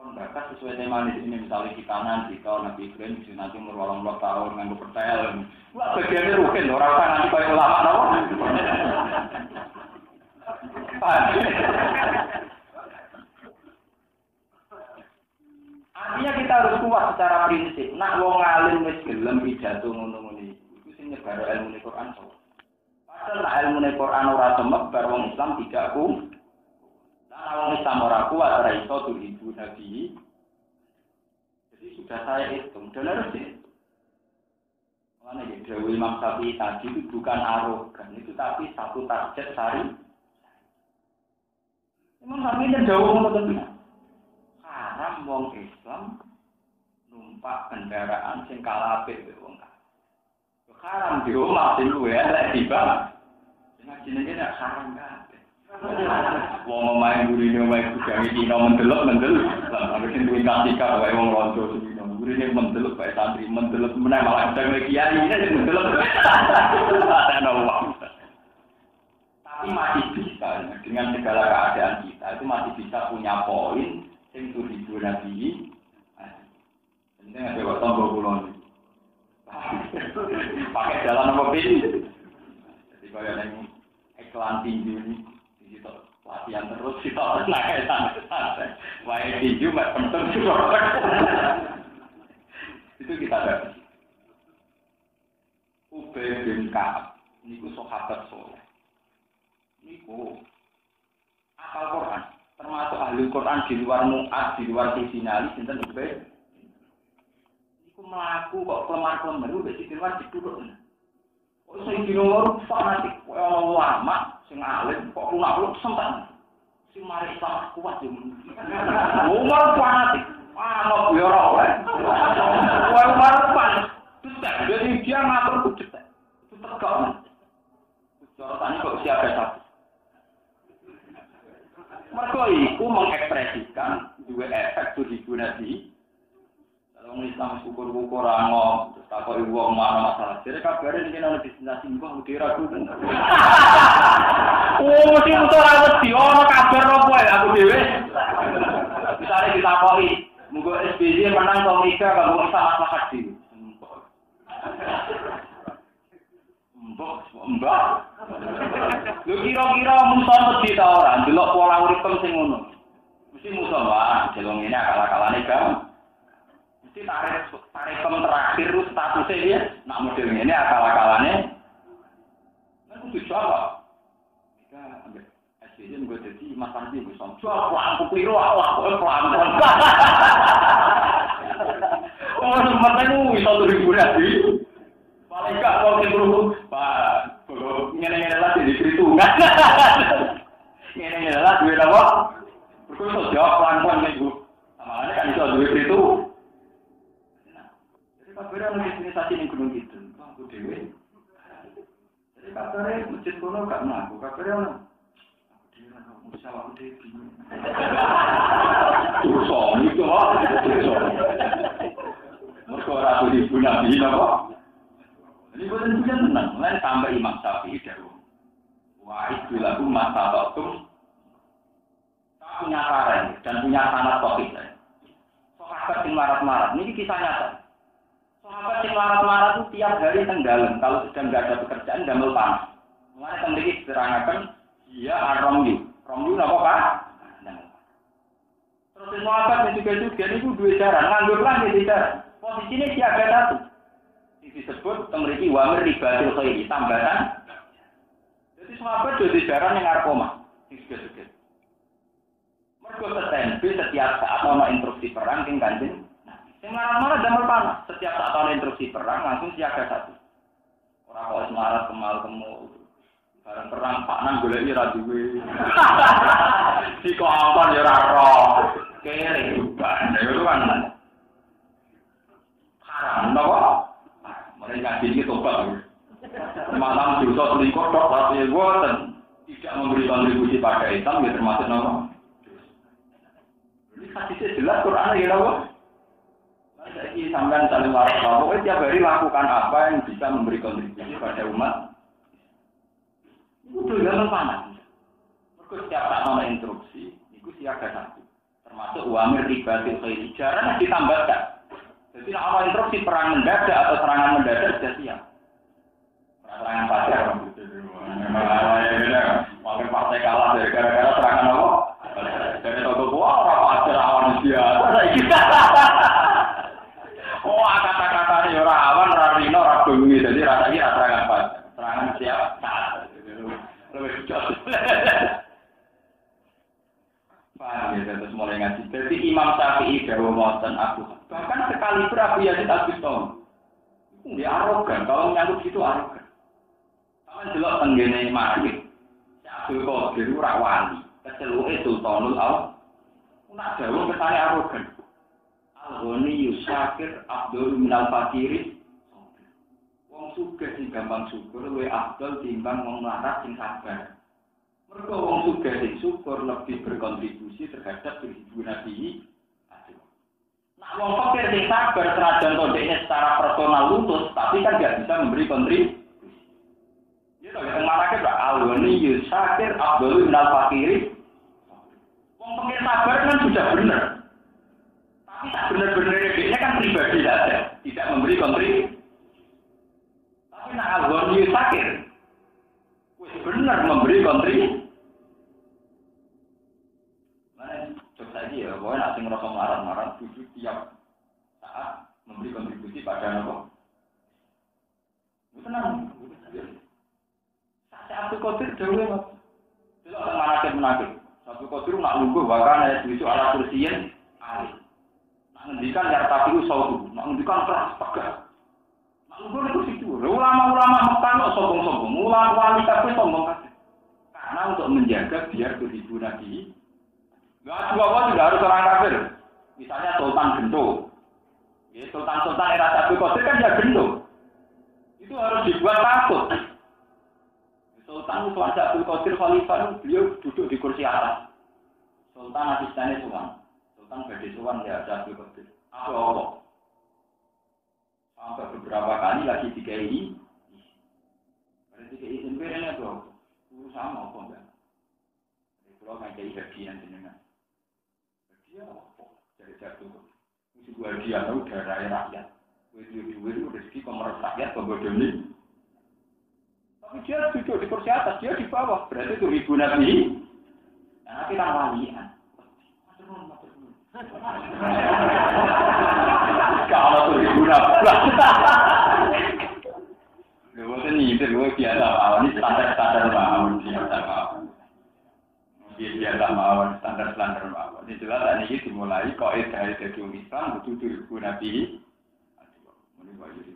bakas sesuai tema ini misalnya di kanan, di kau Nabi Ibrahim, di nanti umur 80 tahun nganggo pertel. Wah bagiannya rugen, orang kan nanti kau ulama tahu. Artinya kita harus kuat secara prinsip. Nak wong alim wis gelem pidato ngono-ngono iku sing nyebar ilmu Quran to. Padahal ilmu Quran ora semebar wong Islam tidak ku. Kalau Islam orang kuat, ora iso tuh ibu Nabi. Jadi sudah saya hitung, dan harus dihitung. Mana ya, Dewi Imam Syafi'i tadi itu bukan arogan, itu tapi satu target sari. Imam Syafi'i itu jauh menurutnya. Haram wong Islam numpak kendaraan sing kalapik wong kafir. Haram di rumah sing luwe elek tiba. Sing jenenge nek haram kan. Wong main gurine main kudange dino mendelok. Lah sampe sing duwe katika wae wong ronco dino. Gurine mendelok bae santri mendelok meneh malah ndang kiai ini mendelok. Ana wong. Tapi masih bisa dengan segala keadaan kita itu masih bisa punya poin sing tujuh Nabi. Ini ada waktu berbulan. Pakai jalan apa pilih? Jadi kalau yang iklan tinggi ini. Latihan terus kita naik santai. Wae tinju mek penting itu kita dapat. Ubay bin Ka'ab niku sahabat saleh. Niku hafal Quran, termasuk ahli Quran di luar Mu'ad, di luar Sinali sinten Ubay. Niku mlaku kok kelemar-kelemar wis di luar diduduk. Oh sing dino fanatik, ono ulama sing alim kok lunak-lunak sempat. Sing mari Islam kuat yo. Umar fanatik. Ana yo ora oleh. Wae Umar fanatik. Jadi dia ngatur kudu. Itu tegak. Cara tani kok siapa satu. Mergo iku mengekspresikan dua efek tujuh Nabi. Kalau Islam syukur-syukur angom, terus takoi wong mana masalah. Jadi kabare nek ana destinasi mbah udah ragu. Oh, mesti ora wedi ana kabar opo ya aku dhewe. Misale ditakoki, monggo SBY menang to Liga kanggo Islam maslahat dhewe. Mbah. Lho kira-kira musuh wedi ta ora? Delok pola urip sing ngono. Mesti musuh wae, delok ngene akal-akalane kan. Mesti tarik terakhir itu statusnya dia, nak model ini akal-akalannya. Nah, aku tuh jawab. Kita ambil SDN gue jadi Mas Andi gue sama. Jual aku keliru Allah, aku pelan. Oh, sebenarnya gue bisa 2.000 lagi. Paling gak kalau kita Pak, ngene-ngene lah di perhitungan. Ngene-ngene lah duit apa? Berkumpul jawab pelan-pelan minggu. Sama kan itu duit itu. Jadi kabarnya organisasi ini gunung gitu. Aku dewe. Jadi kabarnya masjid kuno gak ngaku. Kabarnya aku dewe lah. Musa aku dewe bingung. Usah itu lah. Mereka ratu ibu nabi apa? Ini bukan punya tenang. Mulai sampai Imam Syafi'i dahulu. Wah itu lagu masa totum. Tak punya karen dan punya sanad topik. Sahabat yang marat-marat. Ini kisah nyata. Sahabat yang marat-marat itu tiap hari tenggelam. Kalau sedang tidak ada pekerjaan, damel panas. Mulai memiliki diterangkan dia aromyu. Romyu apa Pak? Terus sahabat yang juga itu dua cara. Nganggur lagi di cara. Posisinya siaga satu. Disebut memiliki wamir ribatil khairi tambahan. Jadi sahabat jadi jarang yang narkoma. Juga. Mergo setempe setiap saat ono instruksi perang king Kanjeng. Nah, sing marah-marah damel panas. Setiap saat ono instruksi perang langsung siaga satu. Ora kok marah kemal-kemul. Bareng perang Pak Nang goleki ra duwe. Siko ampun ya ora ro. Kere ban. Itu kan. Haram napa? Mereka jadi tobat. Malam dosa selingkuh tok tapi boten tidak memberi kontribusi pada Islam ya termasuk nama. Ini hadisnya jelas Quran ya tahu. Jadi sampean saling waras bahwa tiap hari lakukan apa yang bisa memberi kontribusi pada umat. Itu dalam panas. Mereka setiap saat ada instruksi, itu siaga satu. Termasuk wamir ribatil khairi. Jarang ditambahkan. Jadi awal instruksi perang mendadak atau serangan mendadak sudah siap. Serangan pacar memang awalnya wakil partai kalah dari gara-gara serangan apa? Dari toko tua orang pacar awan biasa lagi. Oh kata-katanya orang awan, orang rino, orang bumi jadi rasanya serangan pacar. Serangan siap saat lebih jauh. Paham ya, terus mulai ngaji. Jadi Imam Syafi'i dawuh ngoten aku. Bahkan sekali Abu Yazid Al-Bistami. Dia arogan, kalau menyangkut itu arogan. Sama delok tenggene Malik. Abdul Qadir ora wali, keceluke Sultanul Aw. Nak dawuh ketane arogan. Al-Ghani yusakir Abdul minal fakiri. Wong sugih sing gampang syukur luwih afdal timbang wong melarat sing sabar. Mereka wong sugih sing syukur lebih berkontribusi terhadap kehidupan Nabi. Nah, wong fakir sing sabar senajan tondeknya secara personal lutut, tapi kan tidak bisa memberi kontribusi. Ya, yang mana kita al-ghani yusakir Abdul minal fakiri. Wong fakir sabar kan sudah benar. Tapi tak benar-benar dia kan pribadi saja, tidak memberi kontribusi. Tapi nak al-ghani yusakir, benar memberi kontribusi. Coba saja ya, bahwa nak sing ngerasa marah-marah tujuh tiap saat memberi kontribusi pada apa? Tenang. Saya Abdul Qadir jauh tidak ada menakut. Abdul Qadir nak lungguh bahkan ada tujuh alat kursian ahli. Nak ngendikan ya tapi usau, nak ngendikan keras tegas. Nak lungguh itu situ. Ulama-ulama Mekah kok sombong-sombong, ulama wali tapi sombong kan? Karena untuk menjaga biar kehidupan Nabi. Enggak semua juga harus orang kafir. Misalnya Sultan Gento. Ya, Sultan-sultan era Abdul Qadir kan ya Gento. Itu harus dibuat takut. Sultan Sultan Abdul Qadir Khalifah beliau duduk di kursi atas. Sultan asistennya Suwan. Sultan Badi Suwan ya Abdul Qadir. Apa? Sampai beberapa kali lagi dikai. Berarti dikai sendirinya tuh. Sama apa enggak? Kalau nggak jadi bagian jenengan. Dia apa? Dari jatuh. Mesti gua dia tahu darah rakyat. Duit rezeki pemerintah rakyat pembodoh ini. Tapi dia duduk di kursi atas, dia di bawah. Berarti itu ibu Nabi. Nah, kita walian. Lho ini biasa mawon, ini standar mawon, biasa mawon. Biasa mawon, standar mawon. Ini jelas ini dimulai kok dari Islam butuh 2000 Nabi. Ini